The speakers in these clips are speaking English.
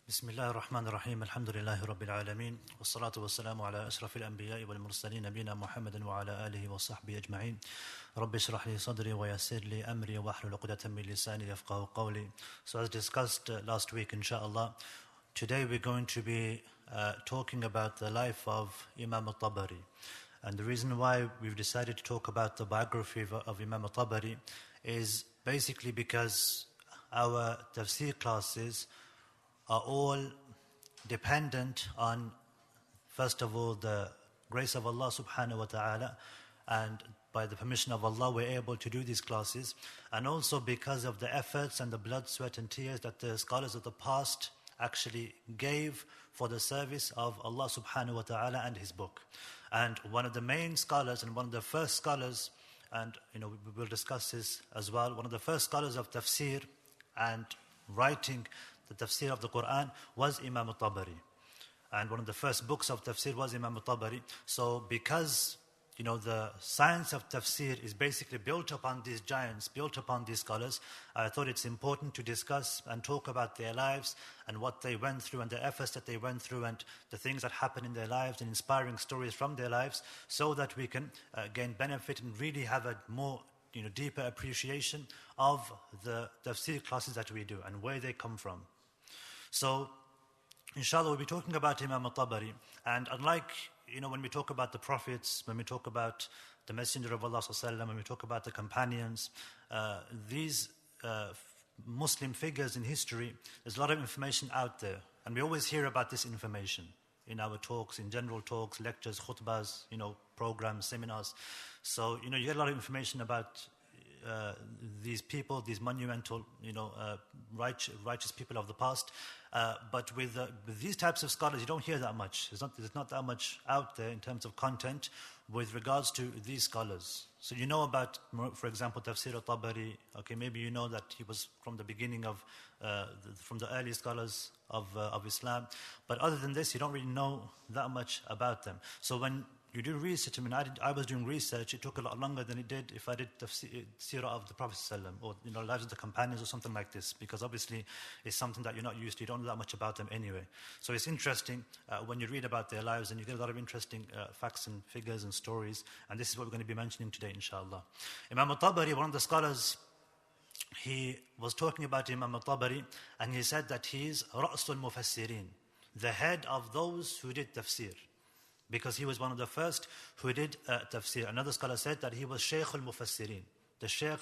بسم الله الرحمن الرحيم الحمد لله رب العالمين والصلاة والسلام على أشرف الأنبياء والمرسلين نبينا محمد وعلى آله وصحبه أجمعين رب اشرح لي صدري ويسر لي أمري واحلل عقدة من لساني يفقهوا قولي. So as discussed last week, inshallah, today we're going to be talking about the life of Imam Al-Tabari. And the reason why we've decided to talk about the biography of Imam Al-Tabari is basically because our tafsir classes are all dependent on, first of all, the grace of Allah subhanahu wa ta'ala, and by the permission of Allah we're able to do these classes, and also because of the efforts and the blood, sweat and tears that the scholars of the past actually gave for the service of Allah subhanahu wa ta'ala and His book. And one of the main scholars and one of the first scholars, and we will discuss this as well, one of the first scholars of tafsir and writing the tafsir of the Qur'an was Imam Al-Tabari. And one of the first books of tafsir was Imam Al-Tabari. So because, the science of tafsir is basically built upon these giants, built upon these scholars, I thought it's important to discuss and talk about their lives and what they went through and the efforts that they went through and the things that happened in their lives and inspiring stories from their lives, so that we can gain benefit and really have a more deeper appreciation of the tafsir classes that we do and where they come from. So, inshallah, we'll be talking about Imam Al-Tabari. And unlike, when we talk about the prophets, when we talk about the Messenger of Allah ﷺ, when we talk about the companions, these Muslim figures in history, there's a lot of information out there. And we always hear about this information in our talks, in general talks, lectures, khutbahs, programs, seminars. So, you get a lot of information about these people, these monumental, righteous people of the past. But with these types of scholars, you don't hear that much. There's not that much out there in terms of content with regards to these scholars. So you know about, for example, Tafsir Al-Tabari. Okay, maybe you know that he was from the beginning of, from the early scholars of Islam. But other than this, you don't really know that much about them. So when you do research, I was doing research, it took a lot longer than it did if I did the seerah of the Prophet ﷺ, or lives of the companions or something like this, because obviously it's something that you're not used to, you don't know that much about them anyway. So it's interesting when you read about their lives, and you get a lot of interesting facts and figures and stories, and this is what we're going to be mentioning today, inshallah. Imam Al-Tabari, one of the scholars, he was talking about Imam Al-Tabari, and he said that he is Ra'sul Mufassirin, the head of those who did tafsir, because he was one of the first who did tafsir. Another scholar said that he was Shaykh al-Mufassirin, the Shaykh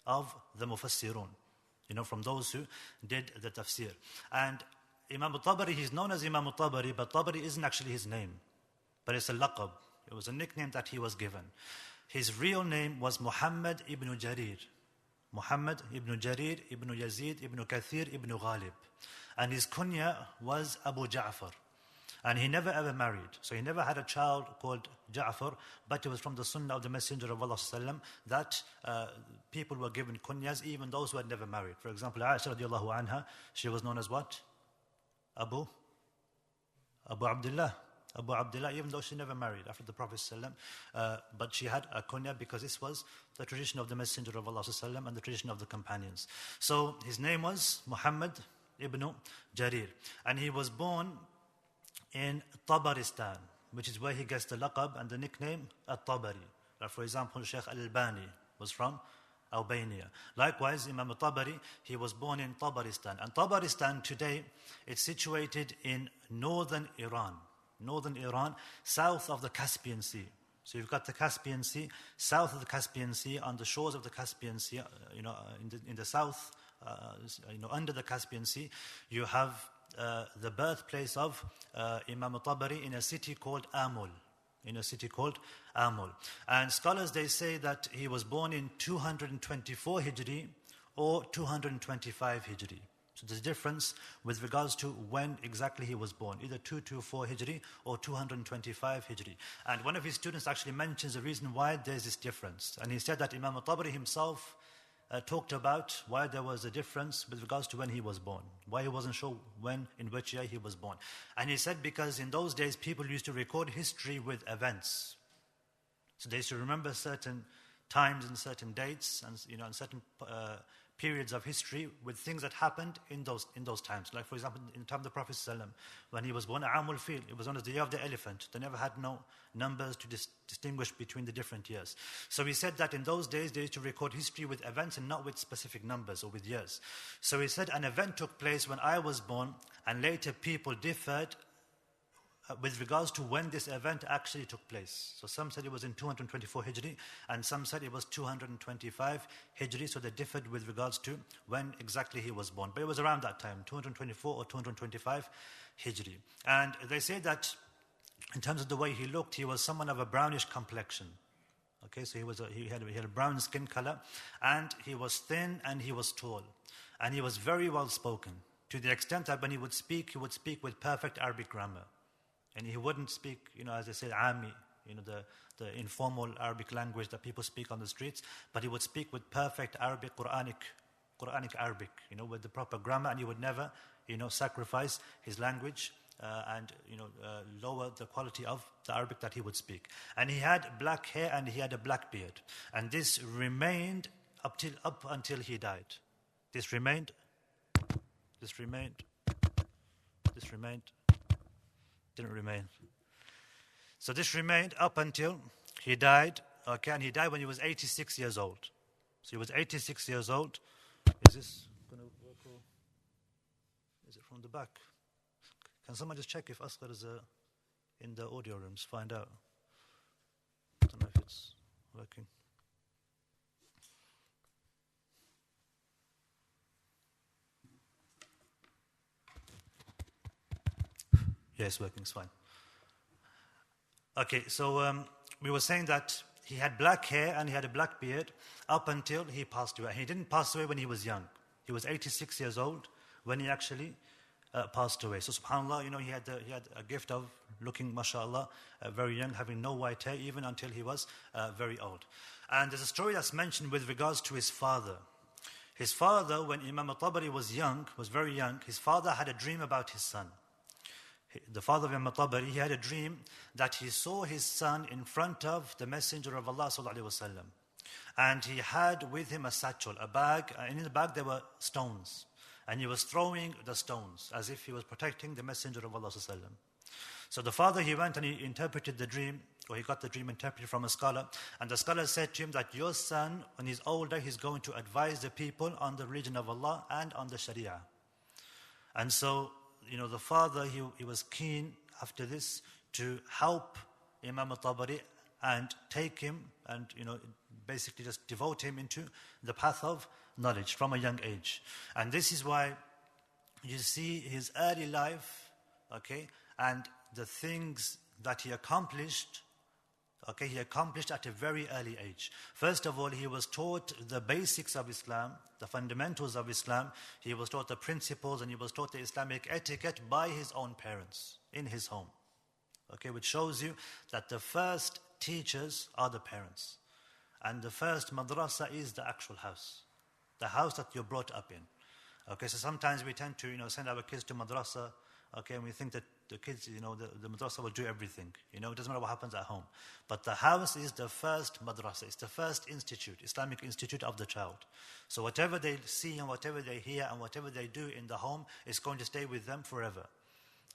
of the Mufassirun, from those who did the tafsir. And Imam Al-Tabari, he's known as Imam Al-Tabari, but Tabari isn't actually his name, but it's a laqab. It was a nickname that he was given. His real name was Muhammad ibn Jarir. Muhammad ibn Jarir, ibn Yazid, ibn Kathir, ibn Ghalib. And his kunya was Abu Ja'far. And he never ever married. So he never had a child called Ja'far, but it was from the sunnah of the Messenger of Allah ﷺ that people were given kunyas, even those who had never married. For example, Aisha radiallahu anha, she was known as what? Abu Abdullah. Abu Abdullah, even though she never married after the Prophet ﷺ, but she had a kunya because this was the tradition of the Messenger of Allah ﷺ and the tradition of the companions. So his name was Muhammad ibn Jarir. And he was born in Tabaristan, which is where he gets the laqab and the nickname al-Tabari. For example, Sheikh al-Albani was from Albania. Likewise, Imam Al-Tabari, he was born in Tabaristan. And Tabaristan today, it's situated in northern Iran, south of the Caspian Sea. So you've got the Caspian Sea, south of the Caspian Sea, on the shores of the Caspian Sea, in the south, under the Caspian Sea, you have the birthplace of Imam Al-Tabari in a city called Amul. And scholars, they say that he was born in 224 Hijri or 225 Hijri. So there's a difference with regards to when exactly he was born, either 224 Hijri or 225 Hijri. And one of his students actually mentions the reason why there's this difference. And he said that Imam Al-Tabari himself talked about why there was a difference with regards to when he was born, why he wasn't sure in which year he was born. And he said because in those days people used to record history with events. So they used to remember certain times and certain dates and certain periods of history with things that happened in those times. Like, for example, in the time of the Prophet ﷺ, when he was born, Amul Fil, it was known as the year of the elephant. They never had no numbers to distinguish between the different years. So he said that in those days, they used to record history with events and not with specific numbers or with years. So he said an event took place when I was born, and later people differed with regards to when this event actually took place. So some said it was in 224 Hijri, and some said it was 225 Hijri, so they differed with regards to when exactly he was born. But it was around that time, 224 or 225 Hijri. And they say that in terms of the way he looked, he was someone of a brownish complexion. Okay, so he had a brown skin color, and he was thin and he was tall. And he was very well spoken, to the extent that when he would speak with perfect Arabic grammar. And he wouldn't speak, as they say, Jami, the informal Arabic language that people speak on the streets, but he would speak with perfect Arabic, Qur'anic Arabic, with the proper grammar, and he would never, sacrifice his language and, lower the quality of the Arabic that he would speak. And he had black hair and he had a black beard. And this remained up until he died. This remained, didn't remain. So this remained up until he died, okay, and he died when he was 86 years old. So he was 86 years old. Is this going to work, or is it from the back? Can someone just check if Asghar is in the audio rooms, find out? I don't know if it's working. Yeah, it's working, it's fine. Okay, so we were saying that he had black hair and he had a black beard up until he passed away. He didn't pass away when he was young. He was 86 years old when he actually passed away. So subhanAllah, he had a gift of looking, mashallah, very young, having no white hair, even until he was very old. And there's a story that's mentioned with regards to his father. His father, when Imam Al-Tabari was very young, his father had a dream about his son. The father of Imam Al-Tabari, he had a dream that he saw his son in front of the Messenger of Allah sallallahu alaihi wasallam, and he had with him a satchel, a bag, and in the bag there were stones, and he was throwing the stones as if he was protecting the Messenger of Allah sallallahu alaihi wasallam. So the father, he went and he interpreted the dream, or he got the dream interpreted from a scholar, and the scholar said to him that your son, when he's older, he's going to advise the people on the religion of Allah and on the Sharia. And so the father, he was keen after this to help Imam Al-Tabari and take him and, basically just devote him into the path of knowledge from a young age. And this is why you see his early life, okay, and the things that he accomplished, okay, he accomplished at a very early age. First of all, he was taught the basics of Islam, the fundamentals of Islam. He was taught the principles, and he was taught the Islamic etiquette by his own parents in his home. Okay, which shows you that the first teachers are the parents. And the first madrasa is the actual house, the house that you're brought up in. Okay, so sometimes we tend to, send our kids to madrasa, okay, and we think that the kids, the madrasa will do everything. It doesn't matter what happens at home. But the house is the first madrasa. It's the first institute, Islamic institute of the child. So whatever they see and whatever they hear and whatever they do in the home is going to stay with them forever.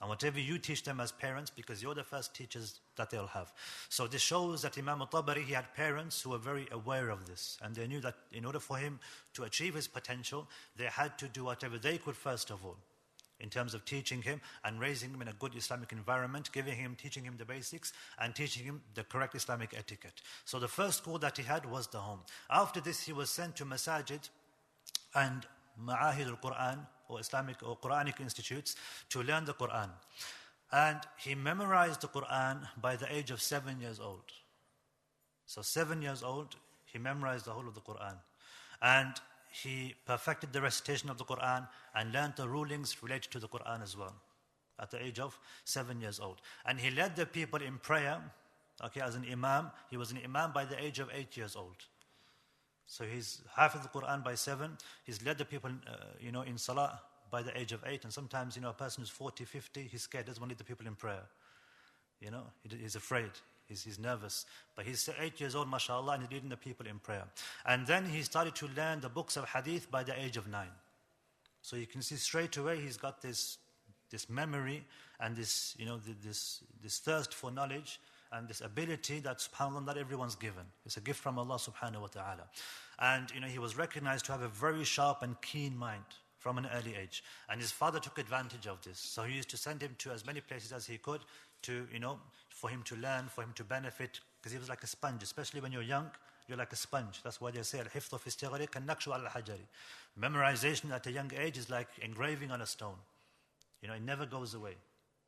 And whatever you teach them as parents, because you're the first teachers that they'll have. So this shows that Imam Al-Tabari, he had parents who were very aware of this. And they knew that in order for him to achieve his potential, they had to do whatever they could first of all, in terms of teaching him and raising him in a good Islamic environment, teaching him the basics, and teaching him the correct Islamic etiquette. So the first school that he had was the home. After this, he was sent to masajid and ma'ahid al-Qur'an, or Islamic or Qur'anic institutes, to learn the Qur'an. And he memorized the Qur'an by the age of 7 years old. So 7 years old, he memorized the whole of the Qur'an. And he perfected the recitation of the Qur'an and learned the rulings related to the Qur'an as well, at the age of 7 years old. And he led the people in prayer, okay, as an imam. He was an imam by the age of 8 years old. So he's hafidh the Qur'an by 7. He's led the people, in salah by the age of 8. And sometimes, a person who's 40, 50, he's scared, doesn't want to lead the people in prayer. He's afraid. He's nervous. But he's 8 years old, mashallah, and he's leading the people in prayer. And then he started to learn the books of hadith by the age of 9. So you can see straight away he's got this memory and this thirst for knowledge and this ability that, subhanAllah, not everyone's given. It's a gift from Allah subhanahu wa ta'ala. And he was recognized to have a very sharp and keen mind from an early age. And his father took advantage of this. So he used to send him to as many places as he could to, for him to learn, for him to benefit, because he was like a sponge. Especially when you're young, you're like a sponge. That's why they say, al-hifdhu fi istighari kan-naqshu al-hajari. Memorization at a young age is like engraving on a stone. It never goes away,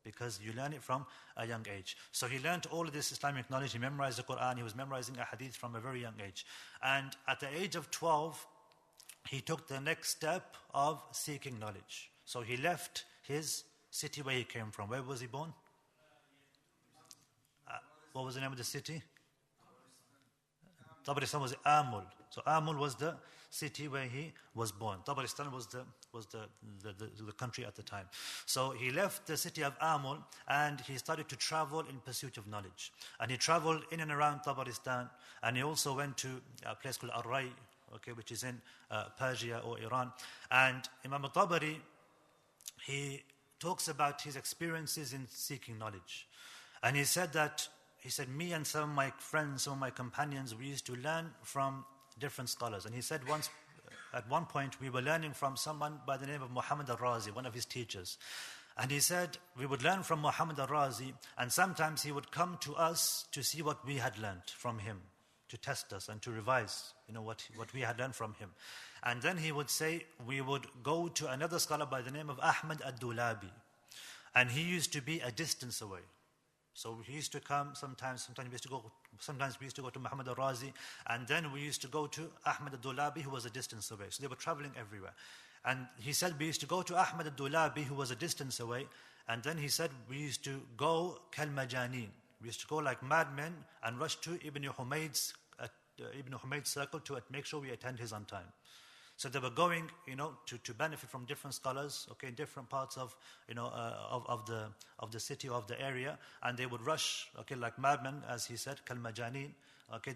because you learn it from a young age. So he learned all of this Islamic knowledge. He memorized the Qur'an. He was memorizing a hadith from a very young age. And at the age of 12, he took the next step of seeking knowledge. So he left his city where he came from. Where was he born? What was the name of the city? Tabaristan was Amul. So Amul was the city where he was born. Tabaristan was the country at the time. So he left the city of Amul and he started to travel in pursuit of knowledge. And he traveled in and around Tabaristan, and he also went to a place called Ar-Ray, which is in Persia or Iran. And Imam Al-Tabari, he talks about his experiences in seeking knowledge. And he said, me and some of my friends, some of my companions, we used to learn from different scholars. And he said at one point, we were learning from someone by the name of Muhammad al-Razi, one of his teachers. And he said, we would learn from Muhammad al-Razi, and sometimes he would come to us to see what we had learned from him, to test us and to revise, what we had learned from him. And then he would say, we would go to another scholar by the name of Ahmad al-Dulabi. And he used to be a distance away. So he used to come sometimes we used to go to Muhammad al-Razi, and then we used to go to Ahmad al-Dulabi, who was a distance away. So they were traveling everywhere. And he said we used to go to Ahmad al-Dulabi, who was a distance away, and then he said we used to go kal-majaneen. We used to go like madmen and rush to Ibn Humayd's circle to make sure we attend his on time. So they were going, to benefit from different scholars, in different parts of the city or of the area, and they would rush, like madmen, as he said, kal-majaneen.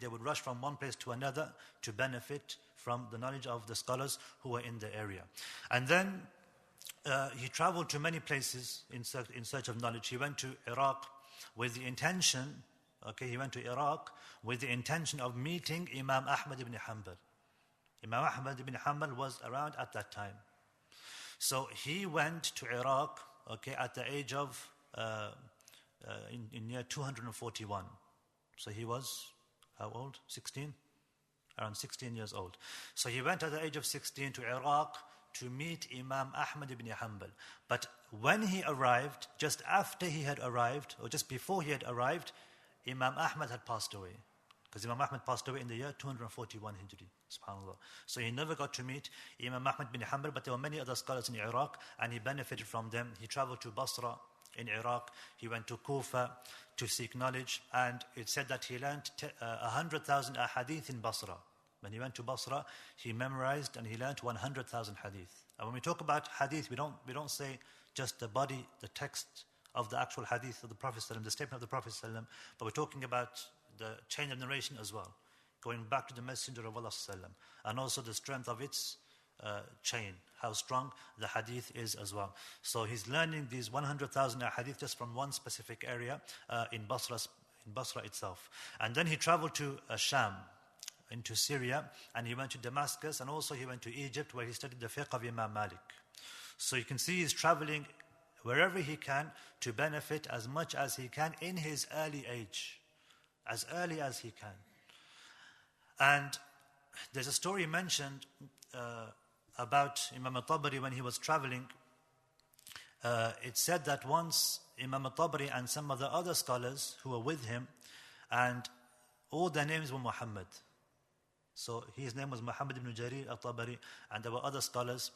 They would rush from one place to another to benefit from the knowledge of the scholars who were in the area. And then he traveled to many places in search of knowledge. He went to Iraq with the intention, of meeting Imam Ahmad ibn Hanbal. Imam Ahmad ibn Hanbal was around at that time. So he went to Iraq, at the age of, in year 241. So he was, how old? 16? Around 16 years old. So he went at the age of 16 to Iraq to meet Imam Ahmad ibn Hanbal. But when he arrived, just after he had arrived, or just before he had arrived, Imam Ahmad had passed away. Because Imam Ahmad passed away in the year 241 Hijri, subhanAllah. So he never got to meet Imam Ahmad bin Hanbal, but there were many other scholars in Iraq, and he benefited from them. He traveled to Basra in Iraq. He went to Kufa to seek knowledge, and it said that he learned 100,000 ahadith in Basra. When he went to Basra, he memorized and he learned 100,000 hadith. And when we talk about hadith, we don't say just the body, the text of the actual hadith of the Prophet ﷺ, the statement of the Prophet ﷺ, but we're talking about the chain of narration as well, going back to the Messenger of Allah ﷺ, and also the strength of its chain, how strong the hadith is as well. So he's learning these 100,000 hadith just from one specific area in Basra itself. And then he traveled to Sham, into Syria, and he went to Damascus, and also he went to Egypt, where he studied the fiqh of Imam Malik. So you can see he's traveling wherever he can to benefit as much as he can in his early age, as early as he can. And there's a story mentioned about Imam Al-Tabari when he was traveling. It said that once Imam Al-Tabari and some of the other scholars who were with him, and all their names were Muhammad. So his name was Muhammad ibn Jarir al-Tabari, and there were other scholars,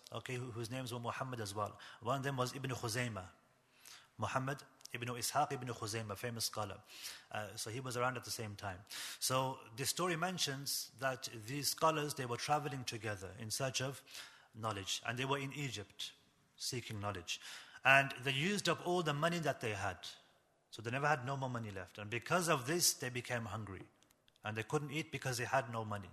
whose names were Muhammad as well. One of them was Ibn Khuzaymah, Muhammad ibn Ishaq ibn Khuzaymah, famous scholar. So he was around at the same time. So this story mentions that these scholars, they were traveling together in search of knowledge, and they were in Egypt seeking knowledge. And they used up all the money that they had. So they never had no more money left. And because of this, they became hungry. And they couldn't eat because they had no money.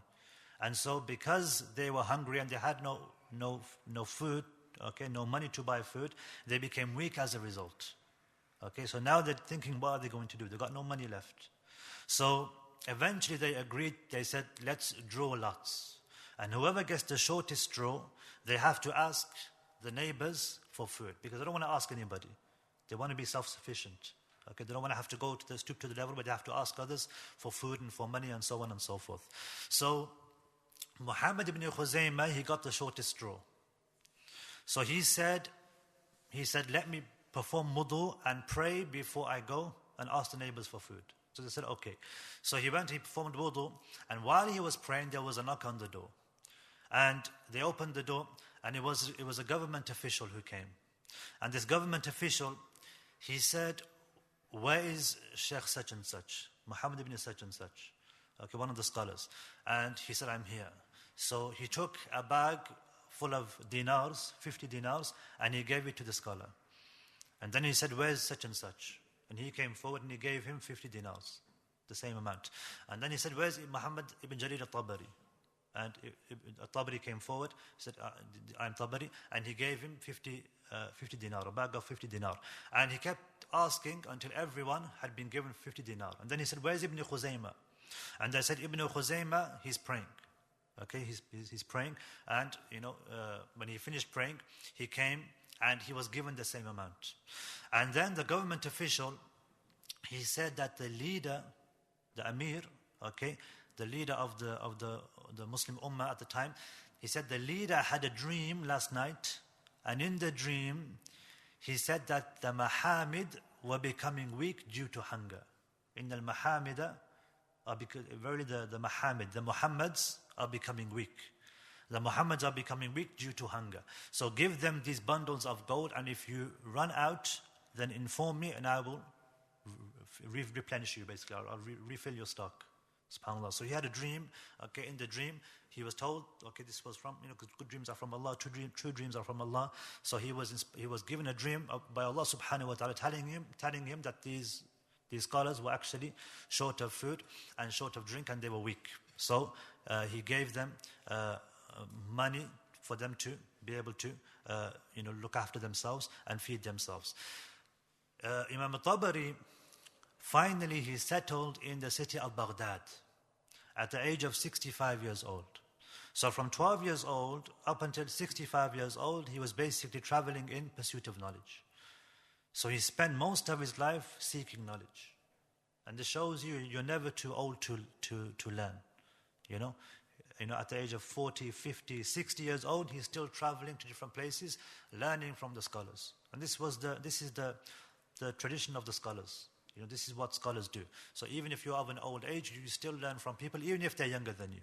And so because they were hungry and they had no food, okay, no money to buy food, they became weak as a result. Okay, so now they're thinking, what are they going to do? They've got no money left. So eventually they agreed, they said, let's draw lots. And whoever gets the shortest straw, they have to ask the neighbors for food. Because they don't want to ask anybody. They want to be self-sufficient. Okay, they don't want to have to go to the stoop to the level, but they have to ask others for food and for money and so on and so forth. So Muhammad ibn Khuzaymah, he got the shortest straw. So he said, let me perform wudu and pray before I go and ask the neighbors for food. So they said, okay. So he went, he performed wudu, and while he was praying, there was a knock on the door. And they opened the door, and it was a government official who came. And this government official, he said, where is Sheikh such and such, Muhammad ibn such and such, okay, one of the scholars. And he said, I'm here. So he took a bag full of dinars, 50 dinars, and he gave it to the scholar. And then he said, where's such and such? And he came forward and he gave him 50 dinars, the same amount. And then he said, where's Muhammad ibn Jarir al-Tabari? And al-Tabari came forward, he said, I'm Tabari, and he gave him 50 dinar, a bag of 50 dinar. And he kept asking until everyone had been given 50 dinar. And then he said, where's Ibn Khuzaymah? And I said, Ibn Khuzaymah, he's praying. Okay, he's praying. And, when he finished praying, he came and he was given the same amount. And then the government official, he said that the leader, the Amir, okay, the leader of the Muslim Ummah at the time, he said the leader had a dream last night, and in the dream, he said that the Mahamid were becoming weak due to hunger. In the Mahamida, verily the Mahamid, the Muhammads are becoming weak. The Muhammads are becoming weak due to hunger. So give them these bundles of gold, and if you run out, then inform me and I will replenish you, basically. I'll refill your stock. SubhanAllah. So he had a dream. Okay, in the dream, he was told, okay, this was from, good dreams are from Allah, true dreams are from Allah. So he was given a dream by Allah subhanahu wa ta'ala telling him that these scholars were actually short of food and short of drink, and they were weak. So he gave them money for them to be able to look after themselves and feed themselves. Imam Al-Tabari, finally he settled in the city of Baghdad at the age of 65 years old. So from 12 years old up until 65 years old, he was basically traveling in pursuit of knowledge. So he spent most of his life seeking knowledge. And this shows you're never too old to learn. At the age of 40, 50, 60 years old, he's still traveling to different places, learning from the scholars. And this is the tradition of the scholars. This is what scholars do. So even if you're of an old age, you still learn from people, even if they're younger than you.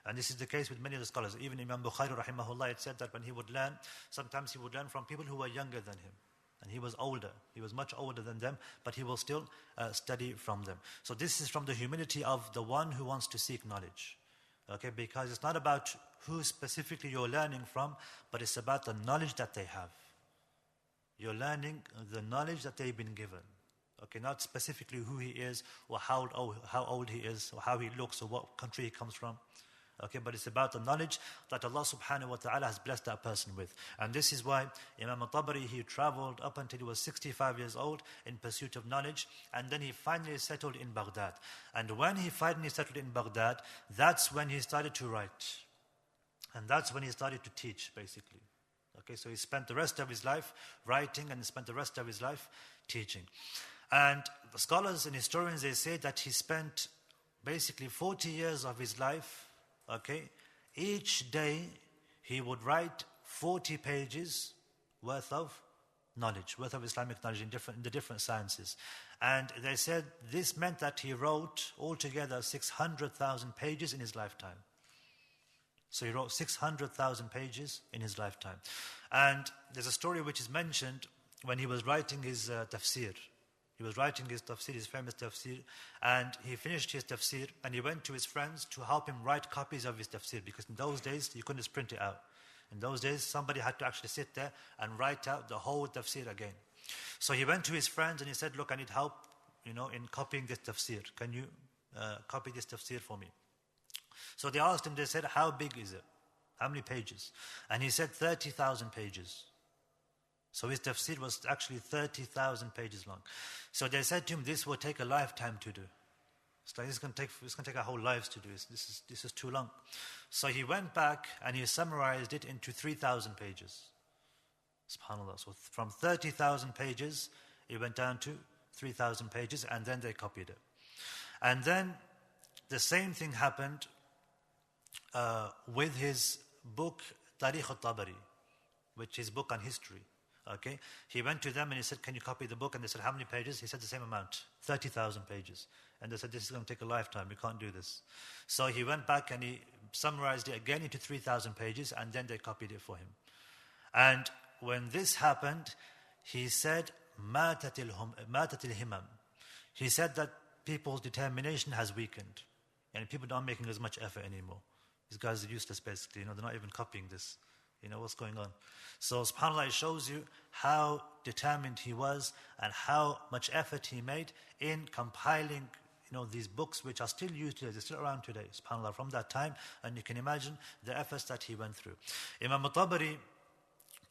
And this is the case with many of the scholars. Even Imam Bukhari, rahimahullah, it said that when he would learn, sometimes he would learn from people who were younger than him. And he was older. He was much older than them, but he will still study from them. So this is from the humility of the one who wants to seek knowledge. Okay, because it's not about who specifically you're learning from, but it's about the knowledge that they have. You're learning the knowledge that they've been given. Okay, not specifically who he is, or how old he is, or how he looks, or what country he comes from. Okay, but it's about the knowledge that Allah subhanahu wa ta'ala has blessed that person with. And this is why Imam Al-Tabari, he traveled up until he was 65 years old in pursuit of knowledge, and then he finally settled in Baghdad. And when he finally settled in Baghdad, that's when he started to write. And that's when he started to teach, basically. Okay, so he spent the rest of his life writing, and he spent the rest of his life teaching. And the scholars and historians, they say that he spent basically 40 years of his life. Okay, each day he would write 40 pages worth of knowledge, worth of Islamic knowledge in the different sciences. And they said this meant that he wrote altogether 600,000 pages in his lifetime. So he wrote 600,000 pages in his lifetime. And there's a story which is mentioned when he was writing his Tafsir. He was writing his Tafsir, his famous Tafsir, and he finished his Tafsir, and he went to his friends to help him write copies of his Tafsir, because in those days, you couldn't just print it out. In those days, somebody had to actually sit there and write out the whole Tafsir again. So he went to his friends and he said, look, I need help, in copying this tafsir. Can you copy this tafsir for me? So they asked him, they said, how big is it? How many pages? And he said 30,000 pages. So his tafsir was actually 30,000 pages long. So they said to him, this will take a lifetime to do. It's like it's going to take our whole lives to do. This is too long. So he went back and he summarized it into 3,000 pages. SubhanAllah. So from 30,000 pages, it went down to 3,000 pages, and then they copied it. And then the same thing happened with his book, Tarikh al-Tabari, which is book on history. Okay, he went to them and he said, can you copy the book? And they said, how many pages? He said the same amount, 30,000 pages. And they said, this is going to take a lifetime, we can't do this. So he went back and he summarized it again into 3,000 pages, and then they copied it for him. And when this happened, he said, ماتت الهمم. He said that people's determination has weakened. And people aren't making as much effort anymore. These guys are useless basically, they're not even copying this. What's going on? So subhanAllah, it shows you how determined he was and how much effort he made in compiling these books, which are still used today. They're still around today, subhanAllah, from that time. And you can imagine the efforts that he went through. Imam Al-Tabari,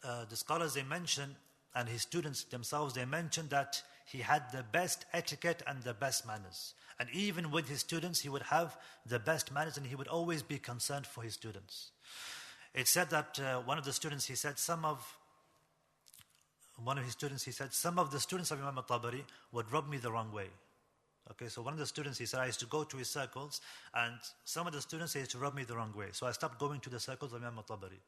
the scholars they mention, and his students themselves, they mention that he had the best etiquette and the best manners. And even with his students, he would have the best manners, and he would always be concerned for his students. It said that one of the students, he said, some of the students of Imam Al-Tabari would rub me the wrong way. Okay, so one of the students, he said, I used to go to his circles, and some of the students, they used to rub me the wrong way. So I stopped going to the circles of Imam Al-Tabari.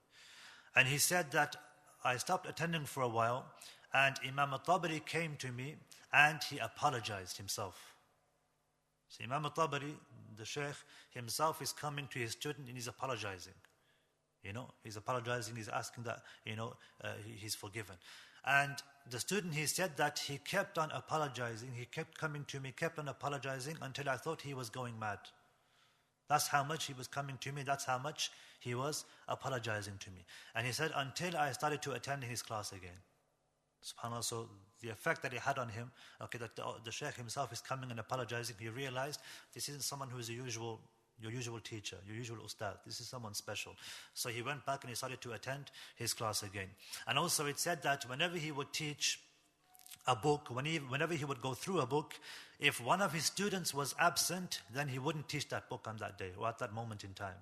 And he said that I stopped attending for a while, and Imam Al-Tabari came to me, and he apologized himself. So Imam Al-Tabari, the Shaykh himself, is coming to his student and he's apologizing. He's apologizing, he's asking that, he's forgiven. And the student, he said that he kept on apologizing, he kept coming to me, kept on apologizing until I thought he was going mad. That's how much he was coming to me, that's how much he was apologizing to me. And he said, until I started to attend his class again. SubhanAllah, so the effect that it had on him, that the Shaykh himself is coming and apologizing, he realized this isn't someone who is your usual teacher, your usual ustad. This is someone special. So he went back and he started to attend his class again. And also it said that whenever he would teach a book, whenever he would go through a book, if one of his students was absent, then he wouldn't teach that book on that day or at that moment in time.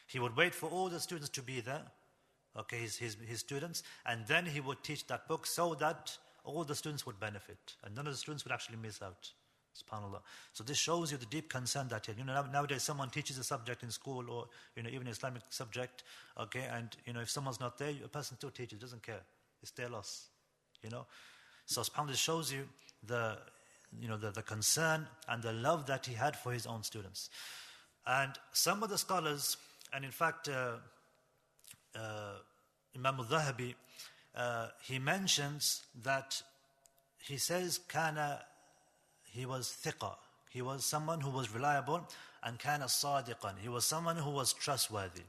He would wait for all the students to be there, his students, and then he would teach that book so that all the students would benefit and none of the students would actually miss out. SubhanAllah. So this shows you the deep concern that nowadays someone teaches a subject in school or even an Islamic subject, and if someone's not there, a person still teaches, doesn't care. It's their loss. So SubhanAllah, this shows you the concern and the love that he had for his own students. And some of the scholars, and in fact Imam Al-Dhahabi, he mentions that he says he was thiqa. He was someone who was reliable, and kana sadiqan. He was someone who was trustworthy.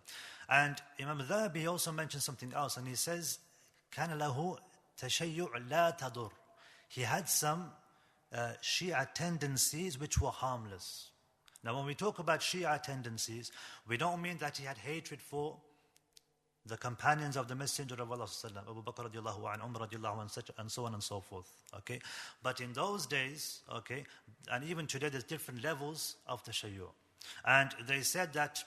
And Imam Al-Dhahabi also mentions something else, and he says, kana lahu tashayyu' la tadur. He had some Shia tendencies which were harmless. Now when we talk about Shia tendencies, we don't mean that he had hatred for the companions of the Messenger of Allah, Abu Bakr radiallahu anh, Umar radiallahu anh, and so on and so forth. But in those days, and even today, there's different levels of tashayyu'. And they said that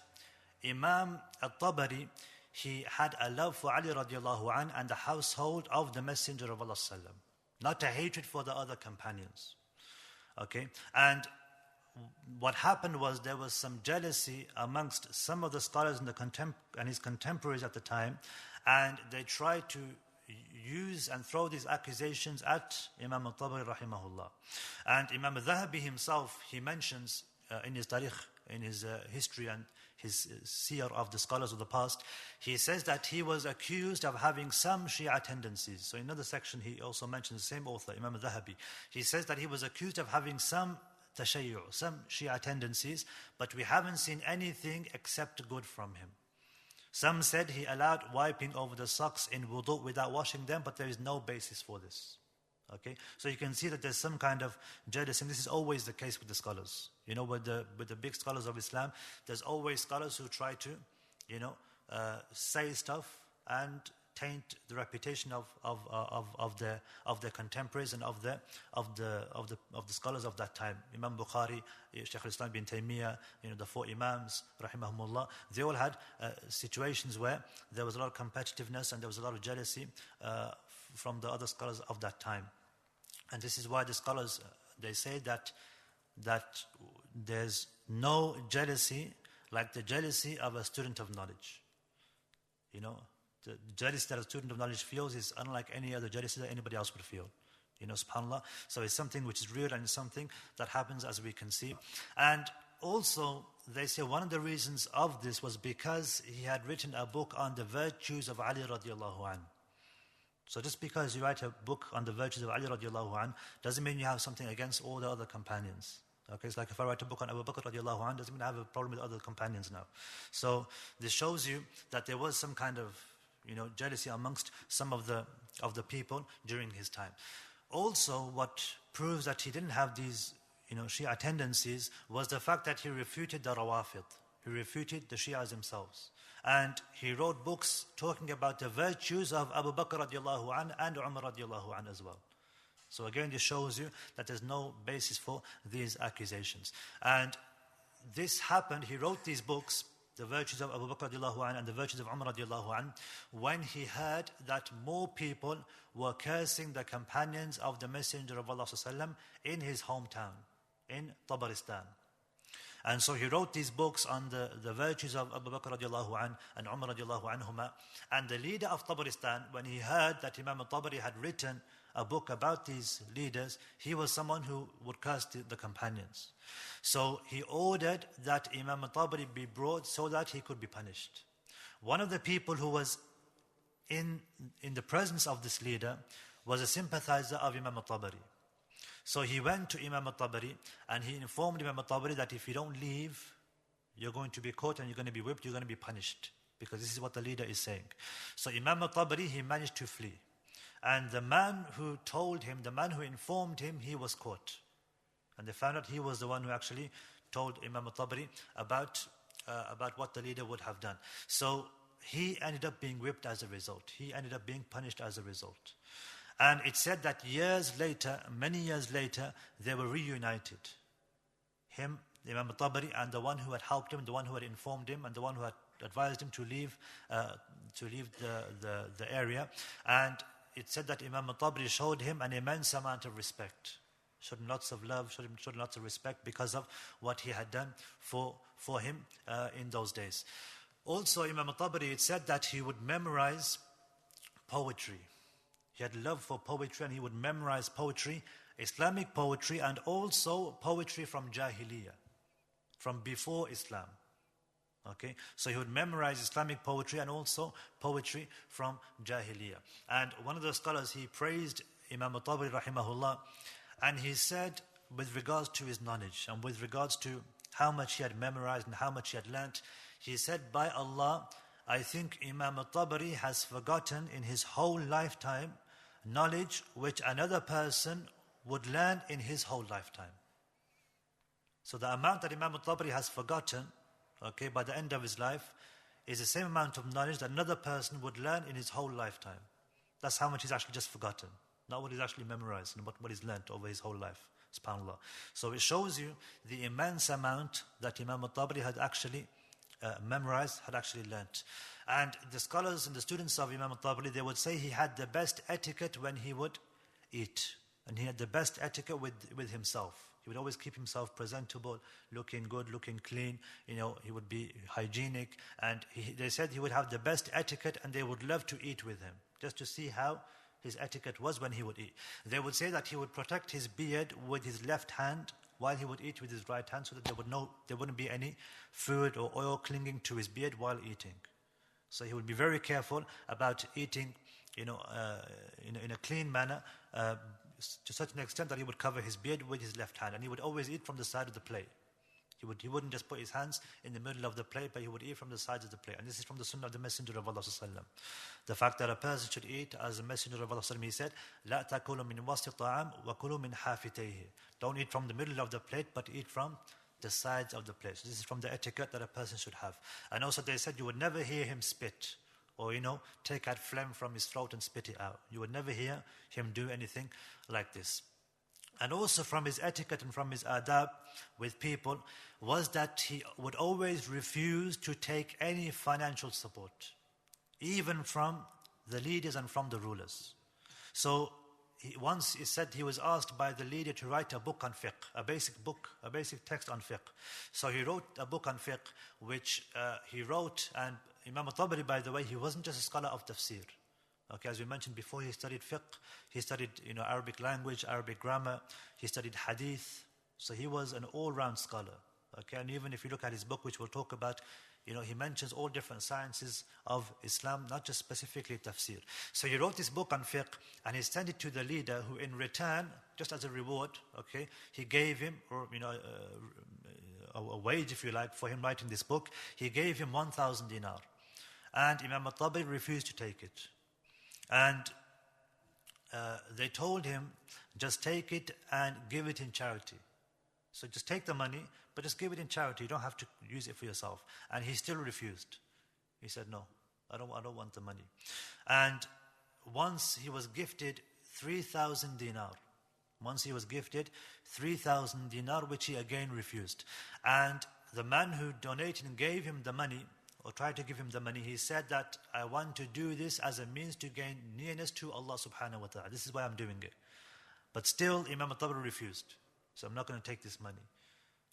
Imam Al-Tabari, he had a love for Ali radiallahu anh and the household of the Messenger of Allah, not a hatred for the other companions. And what happened was there was some jealousy amongst some of the scholars and his contemporaries at the time, and they tried to use and throw these accusations at Imam Al-Tabari rahimahullah. And Imam Al-Dhahabi himself, he mentions in his Tarikh, in his history and his seer of the scholars of the past, he says that he was accused of having some Shia tendencies. So in another section he also mentions the same author, Imam Al-Dhahabi. He says that he was accused of having some tashayyu', some Shia tendencies, but we haven't seen anything except good from him. Some said he allowed wiping over the socks in wudu without washing them, but there is no basis for this. Okay, so you can see that there's some kind of jealousy, and this is always the case with the scholars. With the big scholars of Islam, there's always scholars who try to, say stuff and taint the reputation of their contemporaries and of the scholars of that time. Imam Bukhari, Shaykh al-Islam bin Taymiyyah, the four Imams, rahimahumullah, they all had situations where there was a lot of competitiveness and there was a lot of jealousy from the other scholars of that time. And this is why the scholars, they say that there's no jealousy like the jealousy of a student of knowledge. The jealousy that a student of knowledge feels is unlike any other jealousy that anybody else would feel. SubhanAllah. So it's something which is real and it's something that happens, as we can see. And also, they say one of the reasons of this was because he had written a book on the virtues of Ali radiallahu anhu. So just because you write a book on the virtues of Ali radiallahu anhu doesn't mean you have something against all the other companions. Okay, it's like if I write a book on Abu Bakr radiallahu anhu, doesn't mean I have a problem with other companions now. So this shows you that there was some kind of jealousy amongst some of the people during his time. Also, what proves that he didn't have these Shia tendencies was the fact that he refuted the Rawafid. He refuted the Shias themselves. And he wrote books talking about the virtues of Abu Bakr radiallahu anhu and Umar radiallahu anhu as well. So again, this shows you that there's no basis for these accusations. And this happened, he wrote these books, the virtues of Abu Bakr radiallahu anhu and the virtues of Umar radiallahu anhu, when he heard that more people were cursing the companions of the Messenger of Allah sallallahu in his hometown, in Tabaristan. And so he wrote these books on the virtues of Abu Bakr radiallahu anhu and Umar radiallahu anhuma. And the leader of Tabaristan, when he heard that Imam Al-Tabari had written a book about these leaders, he was someone who would curse the companions. So he ordered that Imam Al-Tabari be brought so that he could be punished. One of the people who was in the presence of this leader was a sympathizer of Imam Al-Tabari. So he went to Imam Al-Tabari and he informed Imam Al-Tabari that if you don't leave, you're going to be caught and you're going to be whipped, you're going to be punished. Because this is what the leader is saying. So Imam Al-Tabari, he managed to flee. And the man who told him, the man who informed him, he was caught. And they found out he was the one who actually told Imam Al-Tabari about what the leader would have done. So he ended up being whipped as a result. He ended up being punished as a result. And it said that years later, many years later, they were reunited. Him, Imam Al-Tabari, and the one who had helped him, the one who had informed him, and the one who had advised him to leave the area. And it said that Imam Al-Tabari showed him an immense amount of respect. Showed him lots of love, showed him lots of respect because of what he had done for him in those days. Also, Imam Al-Tabari, it said that he would memorize poetry. He had love for poetry and he would memorize poetry, Islamic poetry, and also poetry from Jahiliyyah, from before Islam. Okay, so he would memorize Islamic poetry and also poetry from Jahiliyyah. And one of the scholars, he praised Imam Al-Tabari rahimahullah, and he said, with regards to his knowledge and with regards to how much he had memorized and how much he had learnt, he said, by Allah, I think Imam Al-Tabari has forgotten in his whole lifetime knowledge which another person would learn in his whole lifetime. So the amount that Imam Al-Tabari has forgotten, okay, by the end of his life, is the same amount of knowledge that another person would learn in his whole lifetime. That's how much he's actually just forgotten, not what he's actually memorized and what he's learnt over his whole life, subhanAllah. So it shows you the immense amount that Imam Al-Tabari had actually memorized, had actually learnt. And the scholars and the students of Imam Al-Tabari, they would say he had the best etiquette when he would eat. And he had the best etiquette with himself. He would always keep himself presentable, looking good, looking clean. He would be hygienic. And they said he would have the best etiquette and they would love to eat with him, just to see how his etiquette was when he would eat. They would say that he would protect his beard with his left hand while he would eat with his right hand, so that there wouldn't be any food or oil clinging to his beard while eating. So he would be very careful about eating, in a clean manner, to such an extent that he would cover his beard with his left hand, and he would always eat from the side of the plate. He wouldn't just put his hands in the middle of the plate, but he would eat from the sides of the plate. And this is from the sunnah of the Messenger of Allah sallallahu alaihi wasallam. The fact that a person should eat, as the Messenger of Allah sallallahu alaihi wasallam, he said, لا تأكلوا من وسط الطعام وكلوا من حافتيه. Don't eat from the middle of the plate, but eat from the sides of the plate. So this is from the etiquette that a person should have. And also they said you would never hear him spit, or take out phlegm from his throat and spit it out. You would never hear him do anything like this. And also from his etiquette and from his adab with people was that he would always refuse to take any financial support, even from the leaders and from the rulers. So once he said he was asked by the leader to write a book on fiqh, a basic text on fiqh. So he wrote a book on fiqh, which he wrote, and Imam Al-Tabari, by the way, he wasn't just a scholar of tafsir. Okay, as we mentioned before, he studied fiqh, he studied Arabic language, Arabic grammar, he studied hadith. So he was an all-round scholar. Okay, and even if you look at his book, which we'll talk about, he mentions all different sciences of Islam, not just specifically tafsir. So he wrote this book on fiqh, and he sent it to the leader, who in return, just as a reward, okay, he gave him, a wage, if you like, for him writing this book. He gave him 1,000 dinar. And Imam Al-Tabari refused to take it. And they told him, just take it and give it in charity. So just take the money, but just give it in charity. You don't have to use it for yourself. And he still refused. He said, no, I don't want the money. And once he was gifted 3,000 dinar. Once he was gifted 3,000 dinar, which he again refused. And the man who donated and gave him the money, or tried to give him the money, he said that I want to do this as a means to gain nearness to Allah subhanahu wa ta'ala. This is why I'm doing it. But still, Imam Al-Tabari refused. So I'm not going to take this money.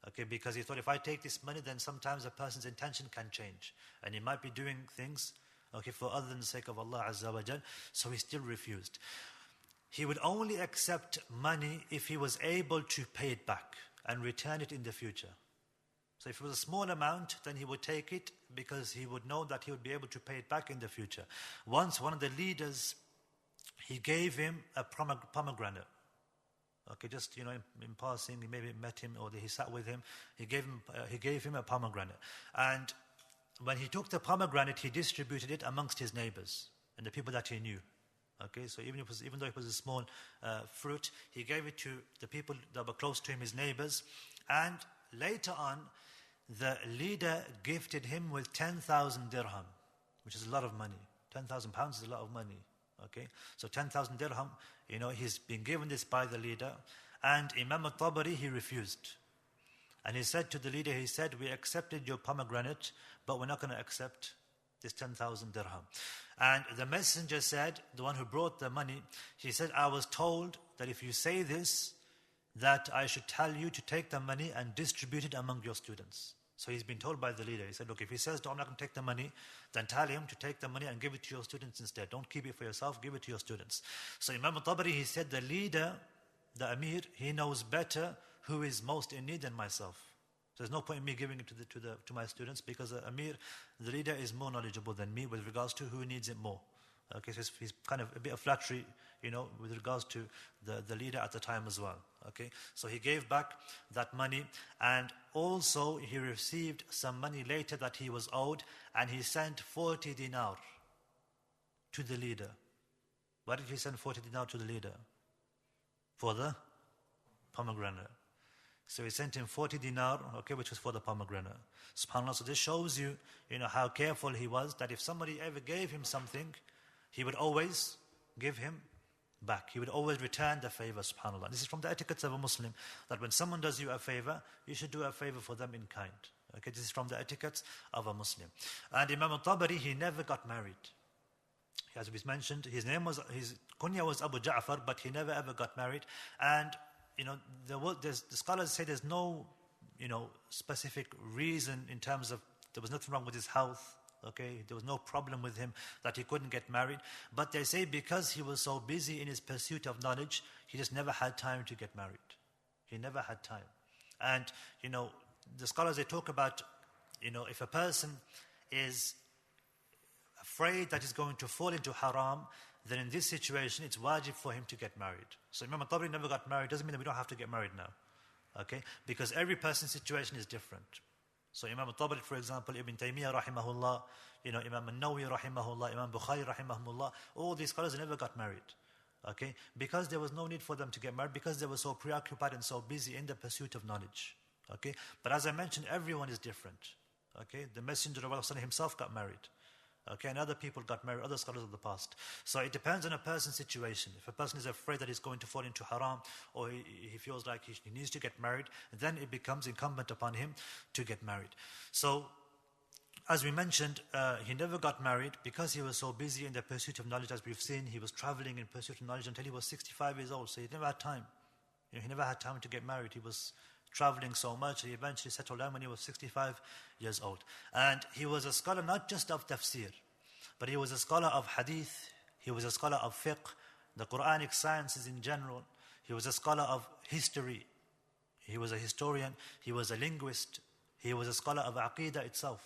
Okay, because he thought if I take this money, then sometimes a person's intention can change. And he might be doing things, okay, for other than the sake of Allah Azza wa Jal. So he still refused. He would only accept money if he was able to pay it back and return it in the future. So if it was a small amount, then he would take it because he would know that he would be able to pay it back in the future. Once one of the leaders, he gave him a pomegranate. Okay, just in passing, he maybe met him or he sat with him. He gave him a pomegranate, and when he took the pomegranate, he distributed it amongst his neighbors and the people that he knew. Okay, so even though it was a small fruit, he gave it to the people that were close to him, his neighbors, and later on, the leader gifted him with 10,000 dirham, which is a lot of money. 10,000 pounds is a lot of money. Okay, so 10,000 dirham, he's been given this by the leader, and Imam Al-Tabari, he refused. And he said to the leader, we accepted your pomegranate, but we're not going to accept this 10,000 dirham. And the messenger said, the one who brought the money, he said, I was told that if you say this, that I should tell you to take the money and distribute it among your students. So he's been told by the leader. He said, look, if he says, I'm not going to take the money, then tell him to take the money and give it to your students instead. Don't keep it for yourself, give it to your students. So Imam Al-Tabari, he said, the leader, the Amir, he knows better who is most in need than myself. So there's no point in me giving it to my students, because the Amir, the leader, is more knowledgeable than me with regards to who needs it more. Okay, so he's kind of a bit of flattery, with regards to the leader at the time as well. Okay, so he gave back that money, and also he received some money later that he was owed, and he sent 40 dinar to the leader. Why did he send 40 dinar to the leader? For the pomegranate. So he sent him 40 dinar, okay, which was for the pomegranate. SubhanAllah, so this shows you, how careful he was, that if somebody ever gave him something, he would always give him back. He would always return the favor, subhanAllah. This is from the etiquettes of a Muslim, that when someone does you a favor, you should do a favor for them in kind. Okay, this is from the etiquettes of a Muslim. And Imam Al-Tabari, he never got married. As we mentioned, his kunya was Abu Ja'far, but he never ever got married. And, the scholars say there's no, specific reason in terms of, there was nothing wrong with his health. Okay, there was no problem with him that he couldn't get married. But they say because he was so busy in his pursuit of knowledge, he just never had time to get married. He never had time. And, the scholars, they talk about, if a person is afraid that he's going to fall into haram, then in this situation, it's wajib for him to get married. So Imam Al-Tabari never got married. Doesn't mean that we don't have to get married now. Okay? Because every person's situation is different. So Imam Al-Tabari, for example, Ibn Taymiyyah rahimahullah, Imam Al-Nawawi rahimahullah, Imam Bukhari rahimahullah, all these scholars never got married. Okay? Because there was no need for them to get married, because they were so preoccupied and so busy in the pursuit of knowledge. Okay? But as I mentioned, everyone is different. Okay? The Messenger of Allah himself got married. Okay, and other people got married, other scholars of the past. So it depends on a person's situation. If a person is afraid that he's going to fall into haram, or he feels like he needs to get married, then it becomes incumbent upon him to get married. So, as we mentioned, he never got married because he was so busy in the pursuit of knowledge. As we've seen, he was traveling in pursuit of knowledge until he was 65 years old. So he never had time. He never had time to get married. He was traveling so much, he eventually settled down when he was 65 years old. And he was a scholar not just of tafsir, but he was a scholar of hadith, he was a scholar of fiqh, the Qur'anic sciences in general. He was a scholar of history. He was a historian, he was a linguist, he was a scholar of aqidah itself.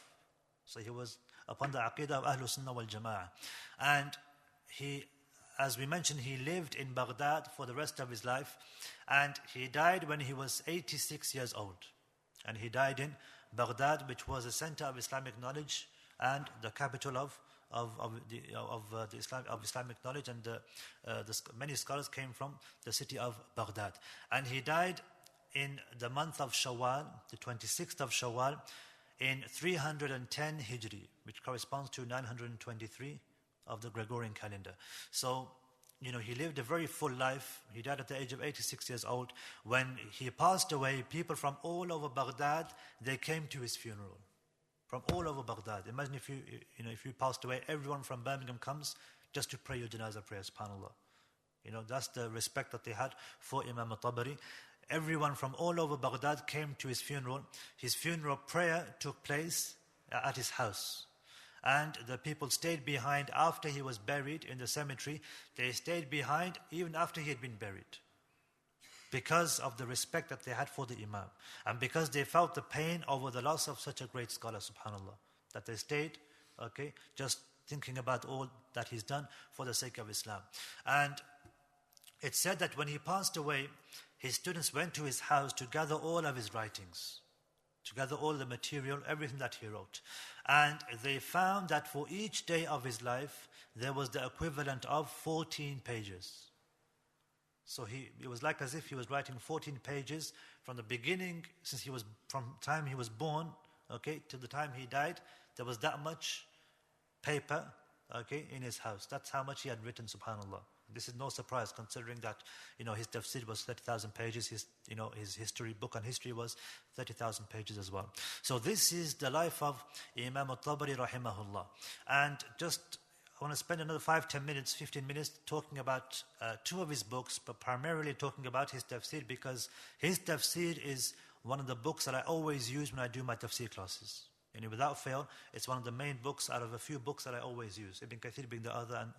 So he was upon the aqidah of Ahlul Sunnah wal Jama'ah. And he, as we mentioned, he lived in Baghdad for the rest of his life, and he died when he was 86 years old. And he died in Baghdad, which was a center of Islamic knowledge and the capital of Islamic knowledge, and many scholars came from the city of Baghdad. And he died in the month of Shawwal, the 26th of Shawwal, in 310 Hijri, which corresponds to 923 of the Gregorian calendar. So, he lived a very full life. He died at the age of 86 years old. When he passed away, people from all over Baghdad, they came to his funeral. From all over Baghdad. Imagine if you passed away, everyone from Birmingham comes just to pray your janazah prayer, subhanAllah. That's the respect that they had for Imam Al-Tabari. Everyone from all over Baghdad came to his funeral. His funeral prayer took place at his house. And the people stayed behind after he was buried in the cemetery. They stayed behind even after he had been buried, because of the respect that they had for the Imam, and because they felt the pain over the loss of such a great scholar, subhanAllah, that they stayed, just thinking about all that he's done for the sake of Islam. And it's said that when he passed away, his students went to his house to gather all of his writings, to gather all the material, everything that he wrote. And they found that for each day of his life, there was the equivalent of 14 pages. So it was like as if he was writing 14 pages from the beginning, from the time he was born, till the time he died. There was that much paper, in his house. That's how much he had written, subhanAllah. This is no surprise, considering that, his tafsir was 30,000 pages. His history, book on history was 30,000 pages as well. So this is the life of Imam Al-Tabari rahimahullah. And I want to spend another 5-10 minutes, 15 minutes talking about two of his books, but primarily talking about his tafsir, because his tafsir is one of the books that I always use when I do my tafsir classes. Without fail, it's one of the main books out of a few books that I always use. Ibn Kathir being the other, and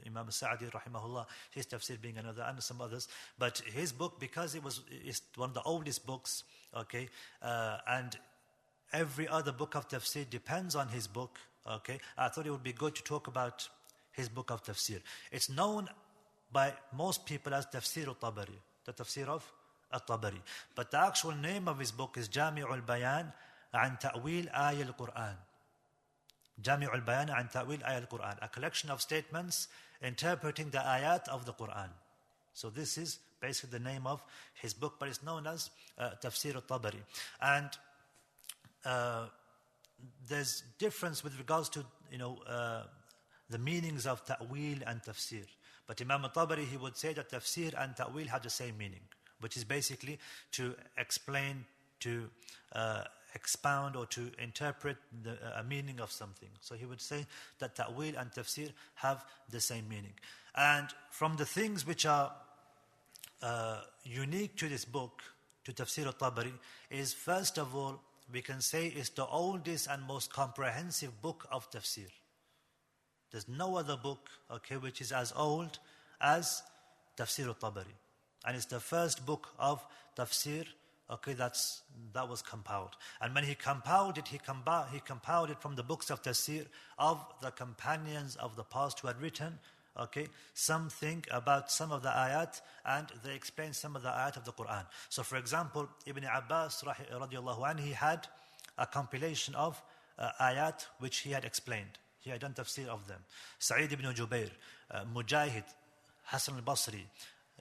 Imam Al-Sa'di rahimahullah, his tafsir being another, and some others. But his book, because it's one of the oldest books, and every other book of tafsir depends on his book, I thought it would be good to talk about his book of tafsir. It's known by most people as Tafsir al-Tabari, the tafsir of al-Tabari. But the actual name of his book is Jami al-Bayan an ta'wil ay al-Qur'an. Jami al-Bayan an ta'wil ay al-Qur'an. A collection of statements interpreting the ayat of the Qur'an. So this is basically the name of his book, but it's known as Tafsir al-Tabari. And there's difference with regards to the meanings of ta'wil and tafsir. But Imam Al-Tabari, he would say that tafsir and ta'wil have the same meaning, which is basically to explain, to expound, or to interpret a meaning of something. So he would say that ta'wil and tafsir have the same meaning. And from the things which are unique to this book, to Tafsir al-Tabari, is first of all, we can say it's the oldest and most comprehensive book of tafsir. There's no other book, which is as old as Tafsir al-Tabari. And it's the first book of tafsir, that was compiled. And when he compiled it, he compiled it from the books of tafsir of the companions of the past who had written, okay, something about some of the ayat, and they explain some of the ayat of the Qur'an. So for example, Ibn Abbas radiallahu anhu, he had a compilation of ayat which he had explained. He had done tafsir of them. Sa'id ibn Jubair, Mujahid, Hassan al-Basri,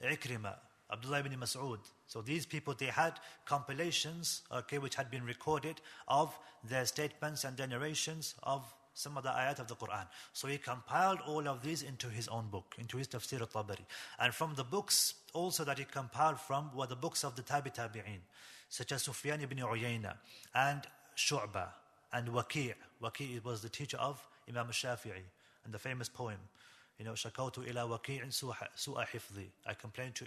Ikrimah, Abdullah ibn Mas'ud. So these people, they had compilations, okay, which had been recorded of their statements and their narrations of some of the ayat of the Qur'an. So he compiled all of these into his own book, into his Tafsir al-Tabari. And from the books also that he compiled from were the books of the Tabi'in, such as Sufyan ibn Uyayna and Shu'bah and Waki'. Waki' was the teacher of Imam Al-Shafi'i, and the famous poem, Shakawtu ila waqi'in su'a hifdhi. I complained to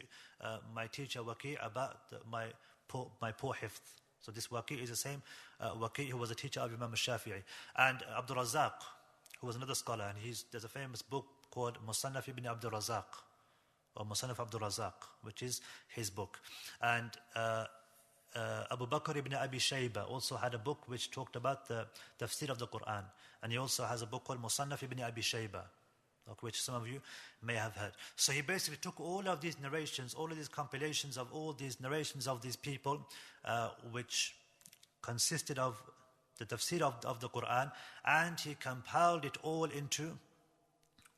my teacher Waki' about my poor hifdh. So this Waki' is the same Waki' who was a teacher of Imam Al-Shafi'i. And Abdul Razak, who was another scholar, and there's a famous book called Musannaf ibn Abdul Razak, or Musannaf Abdul Razak, which is his book. And Abu Bakr ibn Abi Shayba also had a book which talked about the tafsir of the Qur'an. And he also has a book called Musannaf ibn Abi Shayba, which some of you may have heard. So he basically took all of these narrations, all of these compilations of all these narrations of these people, which consisted of the tafsir of the Qur'an, and he compiled it all into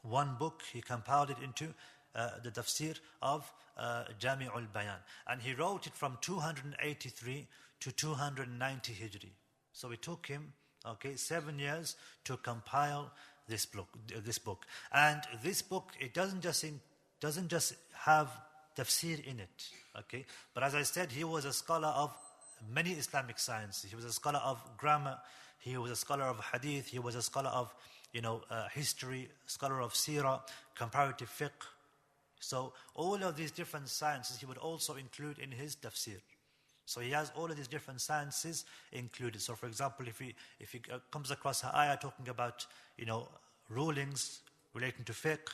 one book. He compiled it into the tafsir of Jami al-Bayan. And he wrote it from 283 to 290 Hijri. So it took him 7 years to compile this book. And this book, it doesn't just have tafsir in it, okay? But as I said, he was a scholar of many Islamic sciences. He was a scholar of grammar. He was a scholar of hadith. He was a scholar of, history, scholar of seerah, comparative fiqh. So all of these different sciences he would also include in his tafsir. So he has all of these different sciences included. So for example, if he comes across an ayah talking about, rulings relating to fiqh,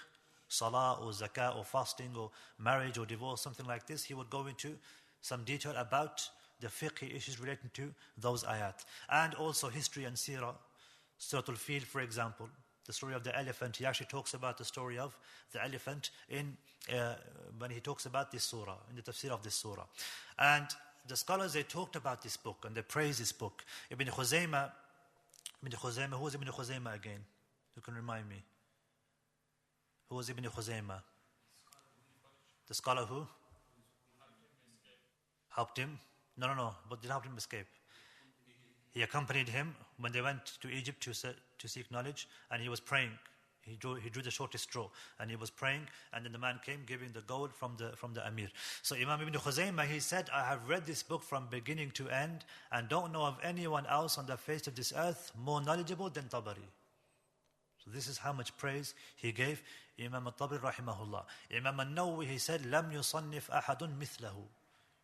salah or zakah or fasting or marriage or divorce, something like this, he would go into some detail about the fiqh issues relating to those ayat. And also history and seerah. Surah Al-Fil, for example, the story of the elephant, he actually talks about the story of the elephant when he talks about this surah, in the tafsir of this surah. And the scholars, they talked about this book and they praised this book. Ibn Khuzaymah, who was Ibn Khuzaymah again? Who can remind me? Who was Ibn Khuzaymah? The scholar who? Helped him? No, but did help him escape. He accompanied him when they went to Egypt to seek knowledge, and he was praying. He drew the shortest straw, and he was praying, and then the man came giving the gold from the Amir. So Imam Ibn Khuzaymah, he said, I have read this book from beginning to end, and don't know of anyone else on the face of this earth more knowledgeable than Tabari. So this is how much praise he gave Imam Al-Tabari rahimahullah. Imam Al-Nawawi, he said, Lam yusannif ahadun mithlahu.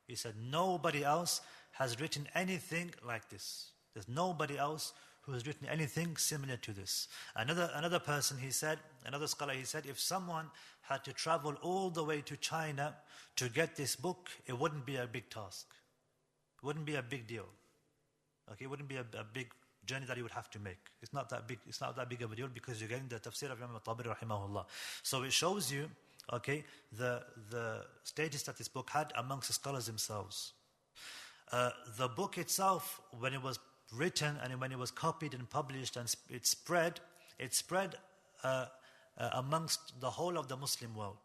He said, nobody else has written anything like this. There's nobody else who has written anything similar to this. Another person, he said, another scholar, he said, if someone had to travel all the way to China to get this book, it wouldn't be a big task. It wouldn't be a big deal. Okay, it wouldn't be a big journey that he would have to make. It's not that big of a deal, because you're getting the tafsir of Imam Al-Tabari rahimahullah. So it shows you, okay, the status that this book had amongst the scholars themselves. The book itself, when it was written and when it was copied and published and it spread amongst the whole of the Muslim world.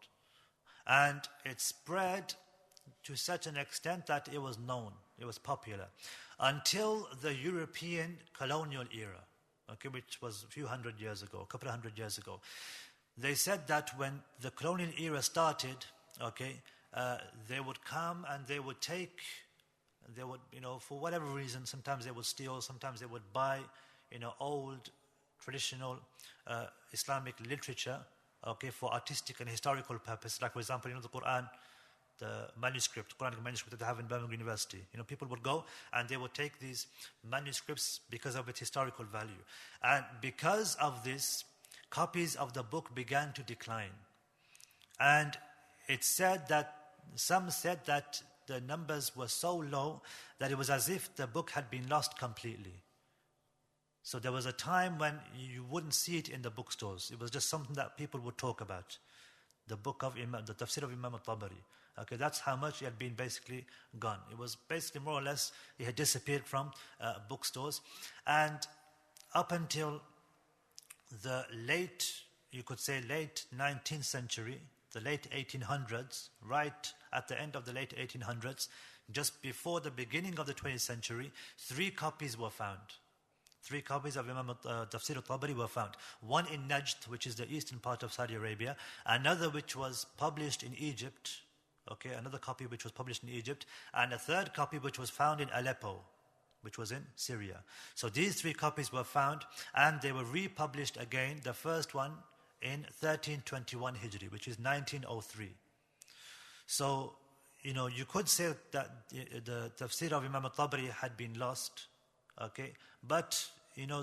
And it spread to such an extent that it was known, it was popular, until the European colonial era, okay, which was a few hundred years ago, a couple of hundred years ago. They said that when the colonial era started, okay, they would come and they would take, they would, for whatever reason, sometimes they would steal, sometimes they would buy, old, traditional Islamic literature, okay, for artistic and historical purpose. Like, for example, the Qur'an, the manuscript, Quranic manuscript that they have in Birmingham University. People would go and they would take these manuscripts because of its historical value. And because of this, copies of the book began to decline. And some said that the numbers were so low that it was as if the book had been lost completely. So there was a time when you wouldn't see it in the bookstores. It was just something that people would talk about. The book of the Tafsir of Imam Al-Tabari. Okay, that's how much it had been basically gone. It was basically more or less, it had disappeared from bookstores. And up until the late, you could say late 19th century, the late 1800s, right at the end of the late 1800s, just before the beginning of the 20th century, 3 copies were found. 3 copies of Imam Tafsir al-Tabari were found. One in Najd, which is the eastern part of Saudi Arabia. Another which was published in Egypt. Okay, another copy which was published in Egypt. And a third copy which was found in Aleppo, which was in Syria. So these 3 copies were found and they were republished again. The first one in 1321 Hijri, which is 1903. So, you could say that the Tafsir of Imam Al-Tabari had been lost. Okay, but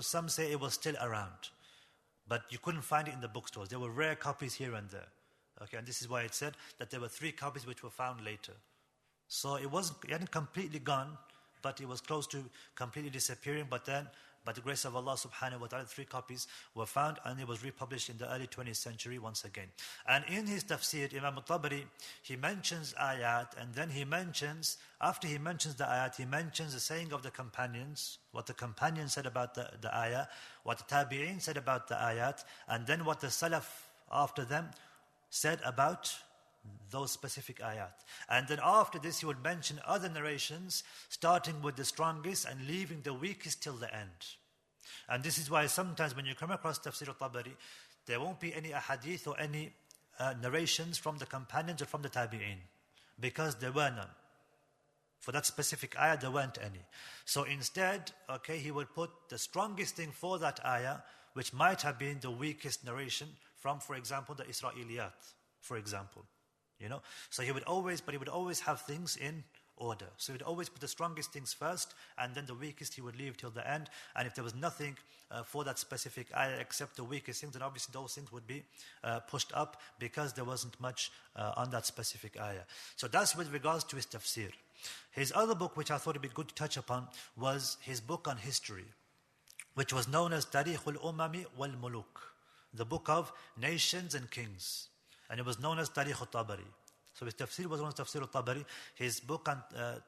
some say it was still around, but you couldn't find it in the bookstores. There were rare copies here and there. Okay, and this is why it said that there were 3 copies which were found later. So it hadn't completely gone, but it was close to completely disappearing. But then, by the grace of Allah subhanahu wa ta'ala, 3 copies were found and it was republished in the early 20th century once again. And in his tafsir, Imam Al-Tabari, he mentions ayat, and then after he mentions the ayat, he mentions the saying of the companions, what the companions said about the ayah, what the tabi'een said about the ayat, and then what the salaf after them said about those specific ayat. And then after this, he would mention other narrations, starting with the strongest and leaving the weakest till the end. And this is why sometimes when you come across Tafsir al-Tabari, there won't be any ahadith or any narrations from the companions or from the tabi'een, because there were none. For that specific ayah, there weren't any. So instead, he would put the strongest thing for that ayah, which might have been the weakest narration from, for example, the Israeliyat, for example. So he would always have things in order. So he would always put the strongest things first, and then the weakest he would leave till the end. And if there was nothing for that specific ayah except the weakest things, then obviously those things would be pushed up, because there wasn't much on that specific ayah. So that's with regards to his tafsir. His other book, which I thought would be good to touch upon, was his book on history, which was known as Tarikh al-Umami wal-Muluk, the book of nations and kings. And it was known as Tarikh al-Tabari. So his tafsir was known as Tafsir al-Tabari. His book on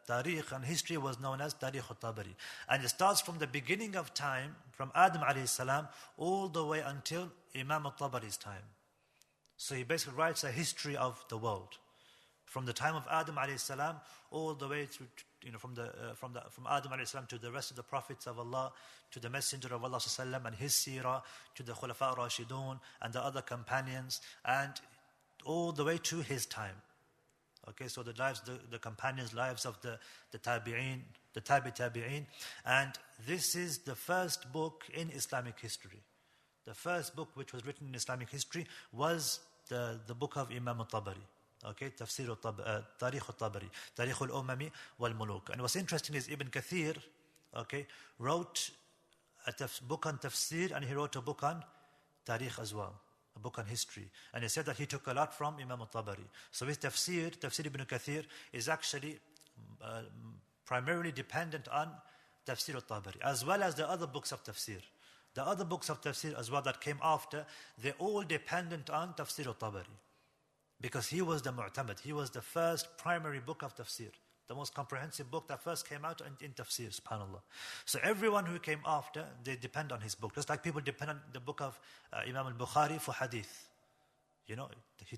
Tarikh and history was known as Tarikh al-Tabari. And it starts from the beginning of time, from Adam alayhi salam, all the way until Imam Al-Tabari's time. So he basically writes a history of the world, from the time of Adam alayhi salam all the way through, from Adam alayhi salam to the rest of the prophets of Allah, to the Messenger of Allah sallam and his seerah, to the Khulafa Rashidun and the other companions, and all the way to his time. Okay, so the lives, the companions' lives of the tabi'een, the tabi'een, and this is the first book in Islamic history. The first book which was written in Islamic history was the book of Imam Al-Tabari. Okay, Tafsir Tarikh al-Tabari, Tarikh al-Umami wal-Muluk. And what's interesting is Ibn Kathir, wrote a book on tafsir, and he wrote a book on Tarikh as well, a book on history. And he said that he took a lot from Imam Al-Tabari. So his Tafsir Ibn Kathir, is actually primarily dependent on Tafsir al-Tabari, as well as the other books of tafsir. The other books of tafsir as well that came after, they're all dependent on Tafsir al-Tabari, because he was the mu'tamad. He was the first primary book of tafsir, the most comprehensive book that first came out in tafsir, subhanAllah. So everyone who came after, they depend on his book. Just like people depend on the book of Imam Al-Bukhari for hadith.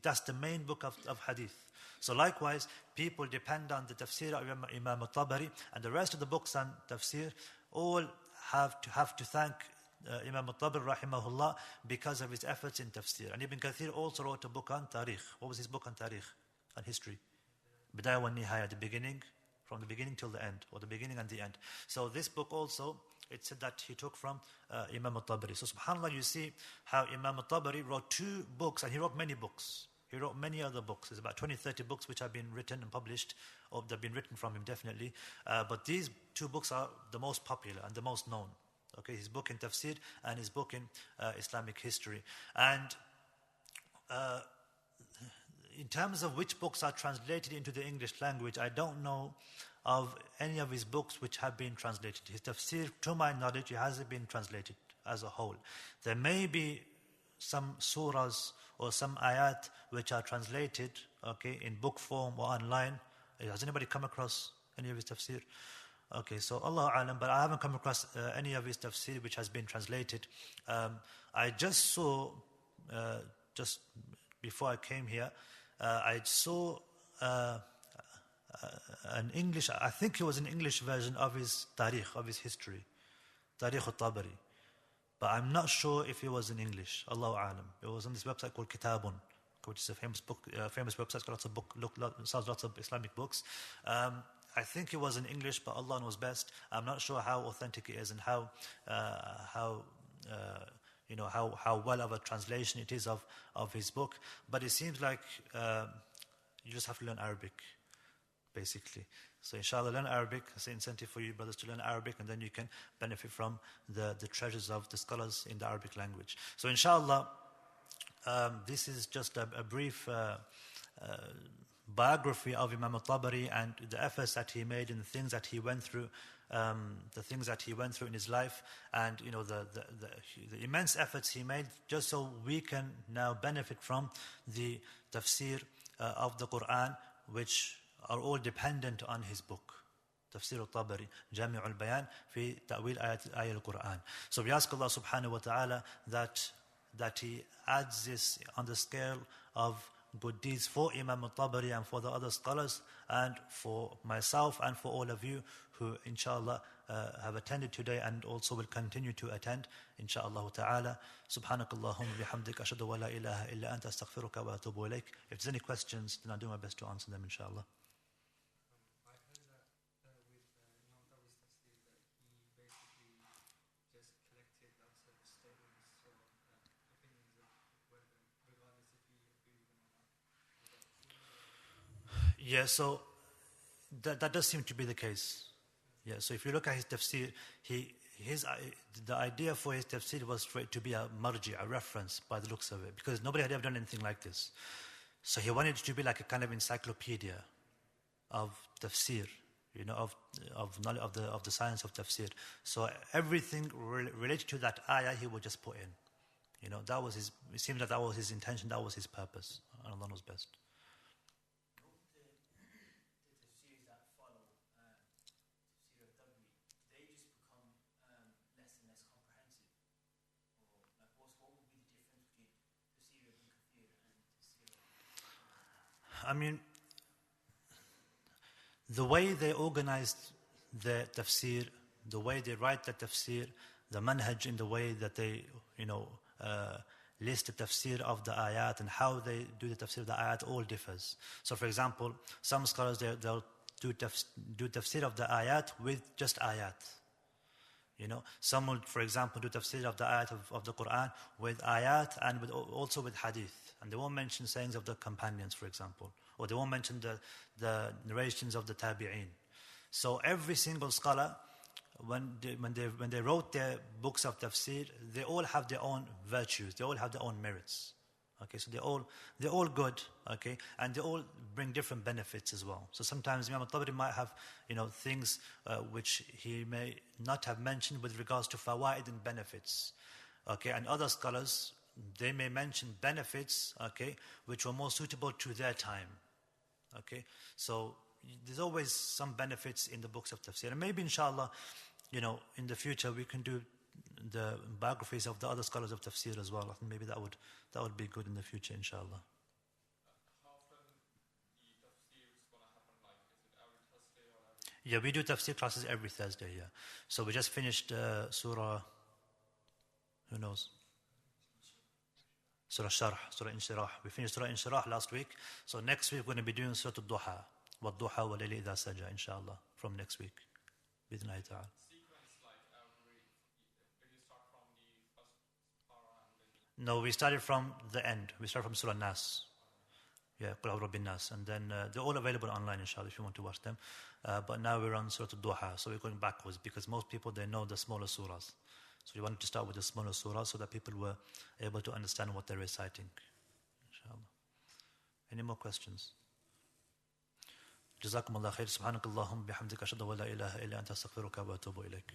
That's the main book of hadith. So likewise, people depend on the tafsir of Imam Al-Tabari, and the rest of the books on tafsir all have to thank Imam Al-Tabari rahimahullah, because of his efforts in tafsir. And Ibn Kathir also wrote a book on Tarikh. What was his book on Tarikh? On history. Bidayah wa Nihaya, the beginning, from the beginning till the end, or the beginning and the end. So this book also, it said that he took from Imam Al-Tabari. So subhanAllah, you see how Imam Al-Tabari wrote 2 books, and he wrote many books. He wrote many other books. There's about 20-30 books which have been written and published, or they've been written from him definitely. But these 2 books are the most popular and the most known. Okay, his book in tafsir and his book in Islamic history. And in terms of which books are translated into the English language, I don't know of any of his books which have been translated. His tafsir, to my knowledge, it hasn't been translated as a whole. There may be some surahs or some ayat which are translated, okay, in book form or online. Has anybody come across any of his tafsir? Okay, so Allah Alam, but I haven't come across any of his tafsir which has been translated. I just saw, just before I came here, I saw an English, I think it was an English version of his Tarikh, of his history, Tarikh al-Tabari. But I'm not sure if it was in English. Allahu Alam. It was on this website called Kitabun, which is a famous book, famous website. It's got lots of sells lots of Islamic books. I think it was in English, but Allah knows best. I'm not sure how authentic it is and how well of a translation it is of his book. But it seems like you just have to learn Arabic, basically. So inshallah, learn Arabic. It's an incentive for you brothers to learn Arabic, and then you can benefit from the treasures of the scholars in the Arabic language. So inshallah, this is just a brief biography of Imam Al-Tabari and the efforts that he made and the things that he went through, in his life, and the immense efforts he made, just so we can now benefit from the tafsir of the Qur'an, which are all dependent on his book, Tafsir al-Tabari, Jami al-Bayan, fi ta'wil ayat al-Qur'an. So we ask Allah subhanahu wa ta'ala that he adds this on the scale of good deeds for Imam Al-Tabari and for the other scholars, and for myself and for all of you who inshallah have attended today and also will continue to attend inshallah ta'ala. Subhanakallahumma bihamdik ashhadu wa la ilaha illa anta astaghfiruka wa atubu ilaik. If there's any questions, then I'll do my best to answer them inshallah. Yeah, so that does seem to be the case. Yeah, so if you look at his tafsir, the idea for his tafsir was for it to be a marji, a reference by the looks of it, because nobody had ever done anything like this. So he wanted it to be like a kind of encyclopedia of tafsir, of the science of tafsir. So everything related to that ayah he would just put in. That was his. It seems that was his intention. That was his purpose. And Allah knows best. I mean, the way they organized the tafsir, the way they write the tafsir, the manhaj in the way that they, list the tafsir of the ayat and how they do the tafsir of the ayat all differs. So for example, some scholars, they'll do tafsir of the ayat with just ayat. Some will, for example, do tafsir of the ayat of the Qur'an with ayat and also with hadith. And they won't mention sayings of the companions, for example. Or they won't mention the narrations of the tabi'een. So every single scholar, when they wrote their books of tafsir, they all have their own virtues. They all have their own merits. Okay, so they're all good, okay, and they all bring different benefits as well. So sometimes Imam Al-Tabari might have, things which he may not have mentioned with regards to fawaid and benefits, okay, and other scholars, they may mention benefits, okay, which were more suitable to their time, okay. So there's always some benefits in the books of tafsir, and maybe inshallah, in the future we can do the biographies of the other scholars of tafsir as well. I think maybe that would be good in the future, inshallah. How often the tafsir is going to happen? Like, is it every Thursday or every? Yeah, we do tafsir classes every Thursday. Yeah, so we just finished surah. Who knows? Surah Sharh, Surah Inshirah. We finished Surah Inshirah last week. So next week we're going to be doing Surah Al-Duha. وَالضُّحَى وَاللَّيْلِ إِذَا سَجَى, inshallah, from next week. Bidhnahi ta'ala. Sequence, like did you start from the first parah and then? No, we started from the end. We started from Surah Nas. Yeah, Qul A'udhu Birabbin Nas. And then they're all available online, inshallah, if you want to watch them. But now we're on Surah Al-Duha, so we're going backwards because most people, they know the smaller surahs. So we wanted to start with the smaller surah so that people were able to understand what they're reciting. Inshallah. Any more questions? جزاكم الله خير. سبحانك اللهم بحمدك أشهد أن لا إله إلا أنت أستغفرك وأتوب إليك.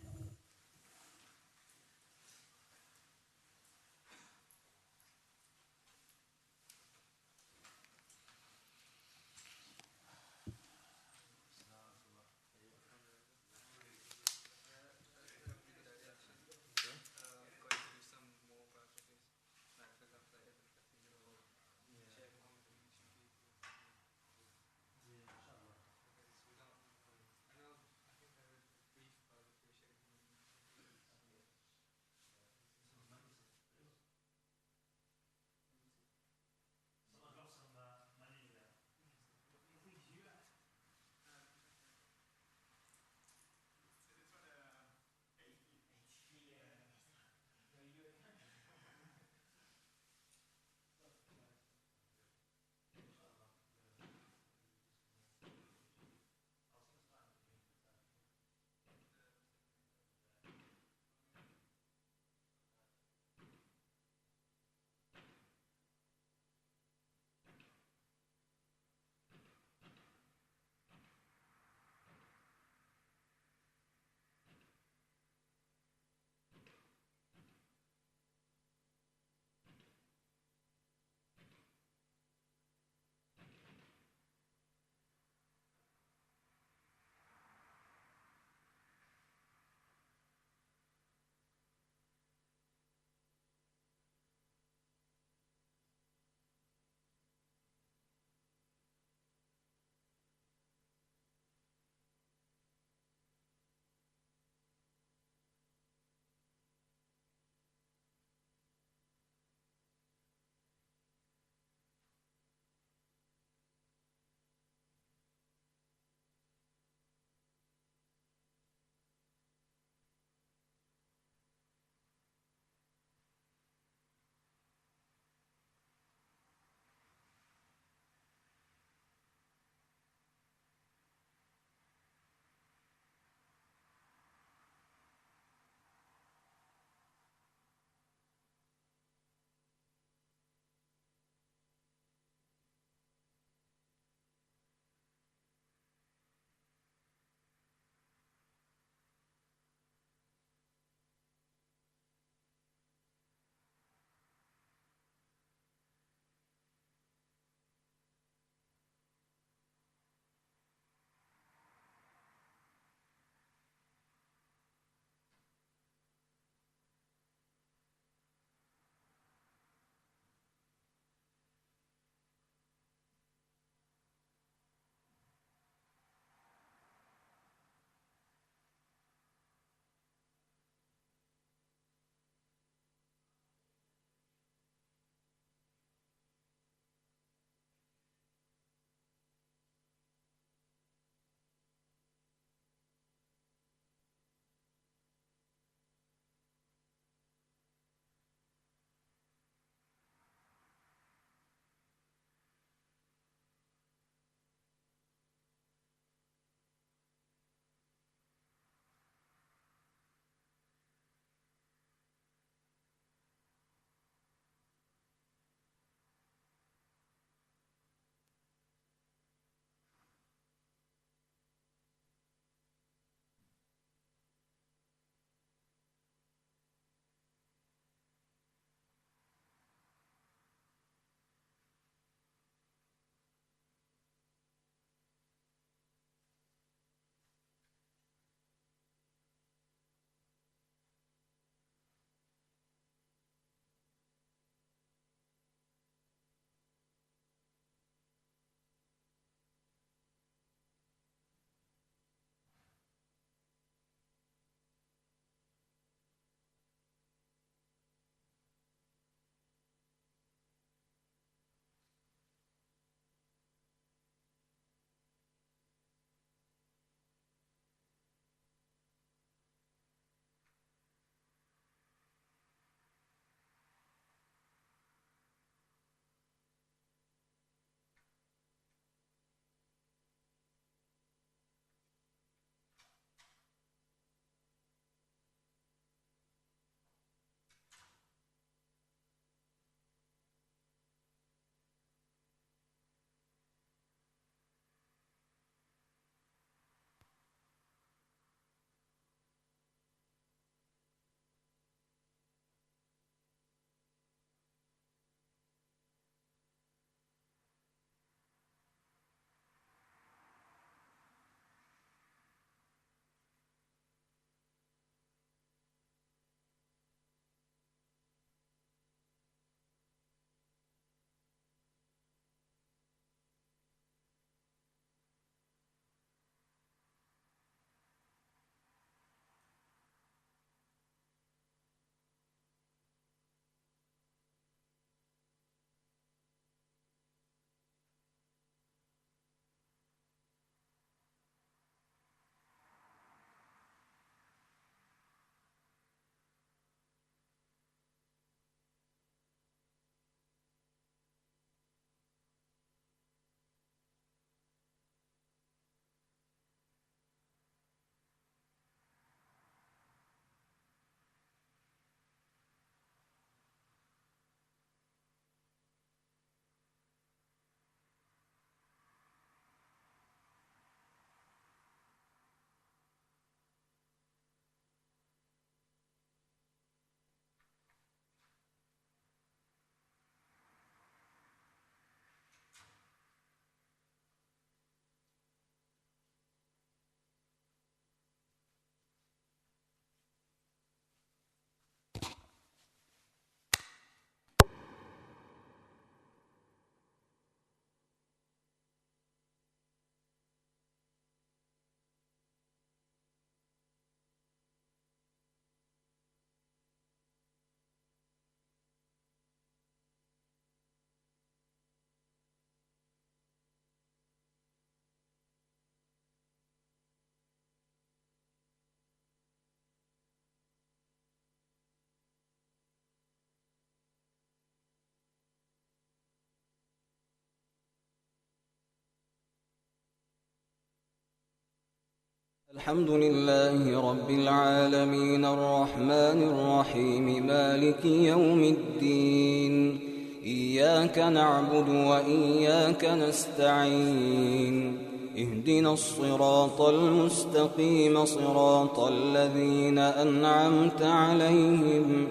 الحمد لله رب العالمين الرحمن الرحيم مالك يوم الدين إياك نعبد وإياك نستعين اهدنا الصراط المستقيم صراط الذين أنعمت عليهم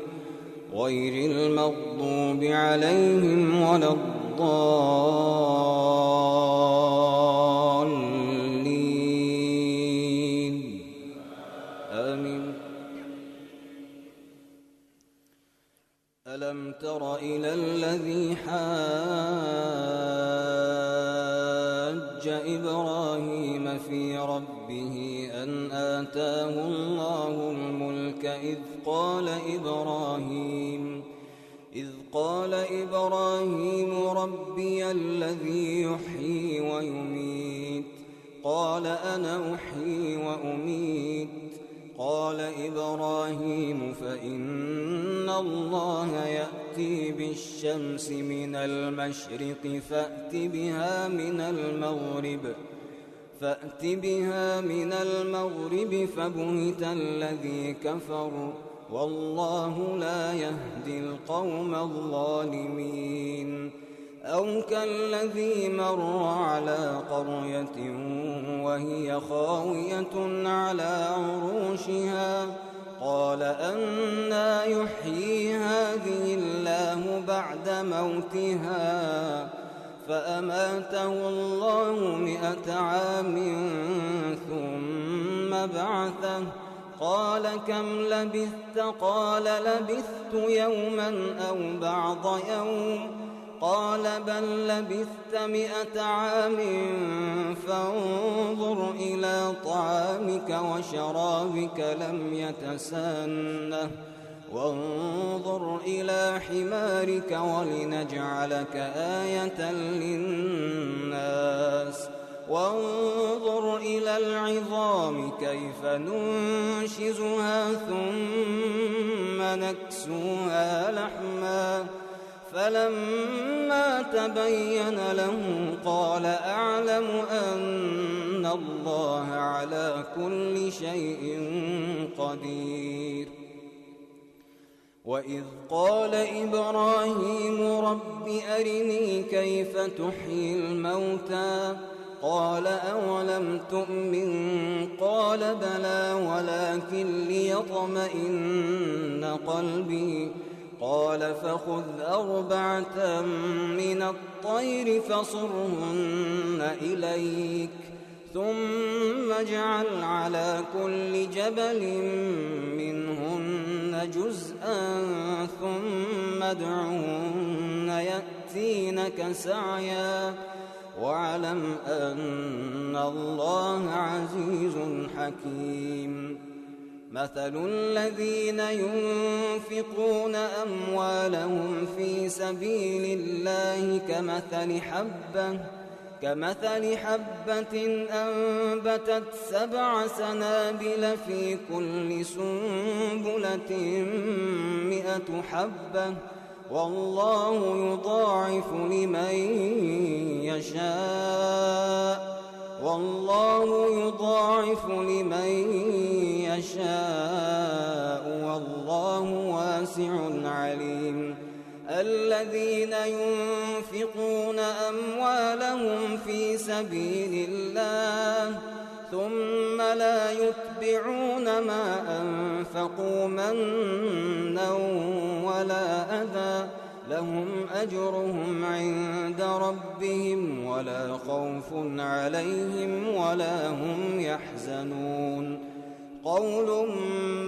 غير المغضوب عليهم ولا الضالين آمين. ألم تر إلى الذي حاج إبراهيم في ربه أن آتاه الله الملك إذ قال إبراهيم ربي الذي يحيي ويميت قال أنا أحيي وأميت قال إبراهيم فإن الله يأتي بالشمس من المشرق فأت بها من المغرب فبهت الذي كفر والله لا يهدي القوم الظالمين. أو كالذي مر على قرية وهي خاوية على عروشها قال أنى يحيي هذه الله بعد موتها فأماته الله 100 عام ثم بعثه قال كم لبثت قال لبثت يوما أو بعض يوم قال بل لبثت 100 عام فانظر إلى طعامك وشرابك لم يتسانه وانظر إلى حمارك ولنجعلك آية للناس وانظر إلى العظام كيف ننشزها ثم نكسوها لحما فلما تبين له قال أعلم أن الله على كل شيء قدير. وإذ قال إبراهيم رب أرني كيف تحيي الموتى قال أولم تؤمن قال بلى ولكن ليطمئن قلبي قال فخذ 4 من الطير فصرهن إليك ثم اجعل على كل جبل منهن جزءا ثم ادعهن يأتينك سعيا واعلم أن الله عزيز حكيم. مثل الذين ينفقون أموالهم في سبيل الله كمثل حبة أنبتت 7 سنابل في كل سنبلة 100 حبة والله يضاعف لمن يشاء والله واسع عليم. الذين ينفقون أموالهم في سبيل الله ثم لا يتبعون ما أنفقوا منا ولا أذى لهم أجرهم عند ربهم ولا خوف عليهم ولا هم يحزنون. قول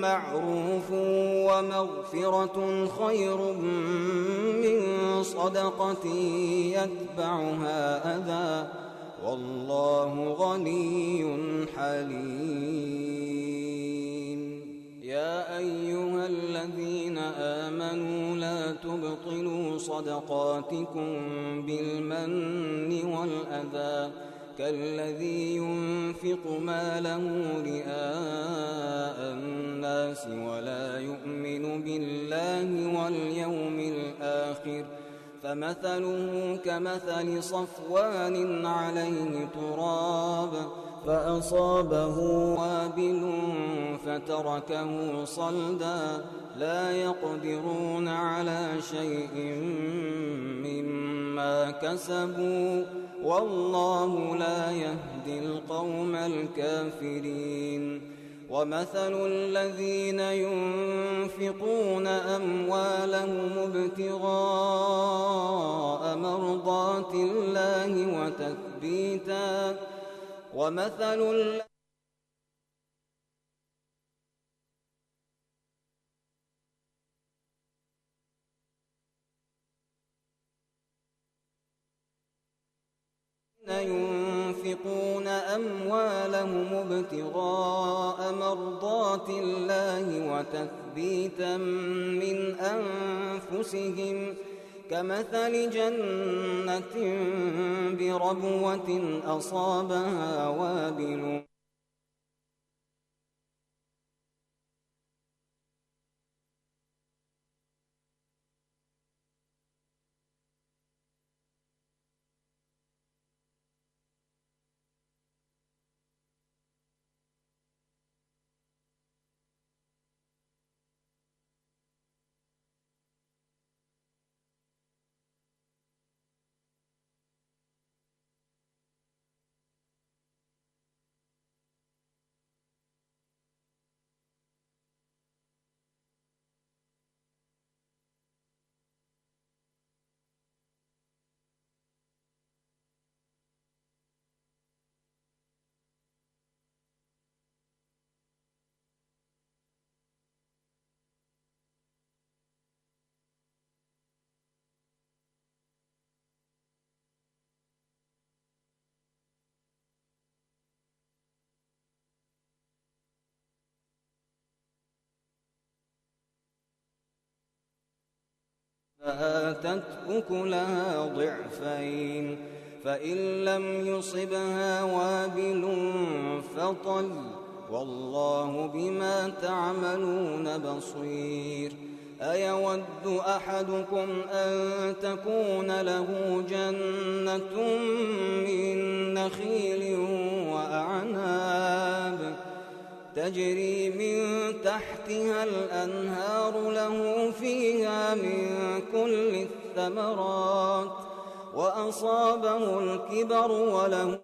معروف ومغفرة خير من صدقة يتبعها أذى والله غني حليم. يا أيها الذين آمنوا لا تبطلوا صدقاتكم بالمن والأذى كالذي ينفق ماله رئاء الناس ولا يؤمن بالله واليوم الآخر فمثله كمثل صفوان عليه تراب فأصابه وابل فتركه صلدا لا يقدرون على شيء مما كسبوا والله لا يهدي القوم الكافرين ومثل الذين ينفقون أموالهم ابتغاء مرضات الله وتثبيتا ومثل الذين ينفقون أموالهم ابتغاء مرضات الله وتثبيتا من أنفسهم كمثل جنة بربوة أصابها وابل فآتت أكلها ضعفين فإن لم يصبها وابل فطل والله بما تعملون بصير أيود أحدكم أن تكون له جنة من نخيل وأعناب تجري من تحتها الأنهار له فيها من كل الثمرات وأصابه الكبر وله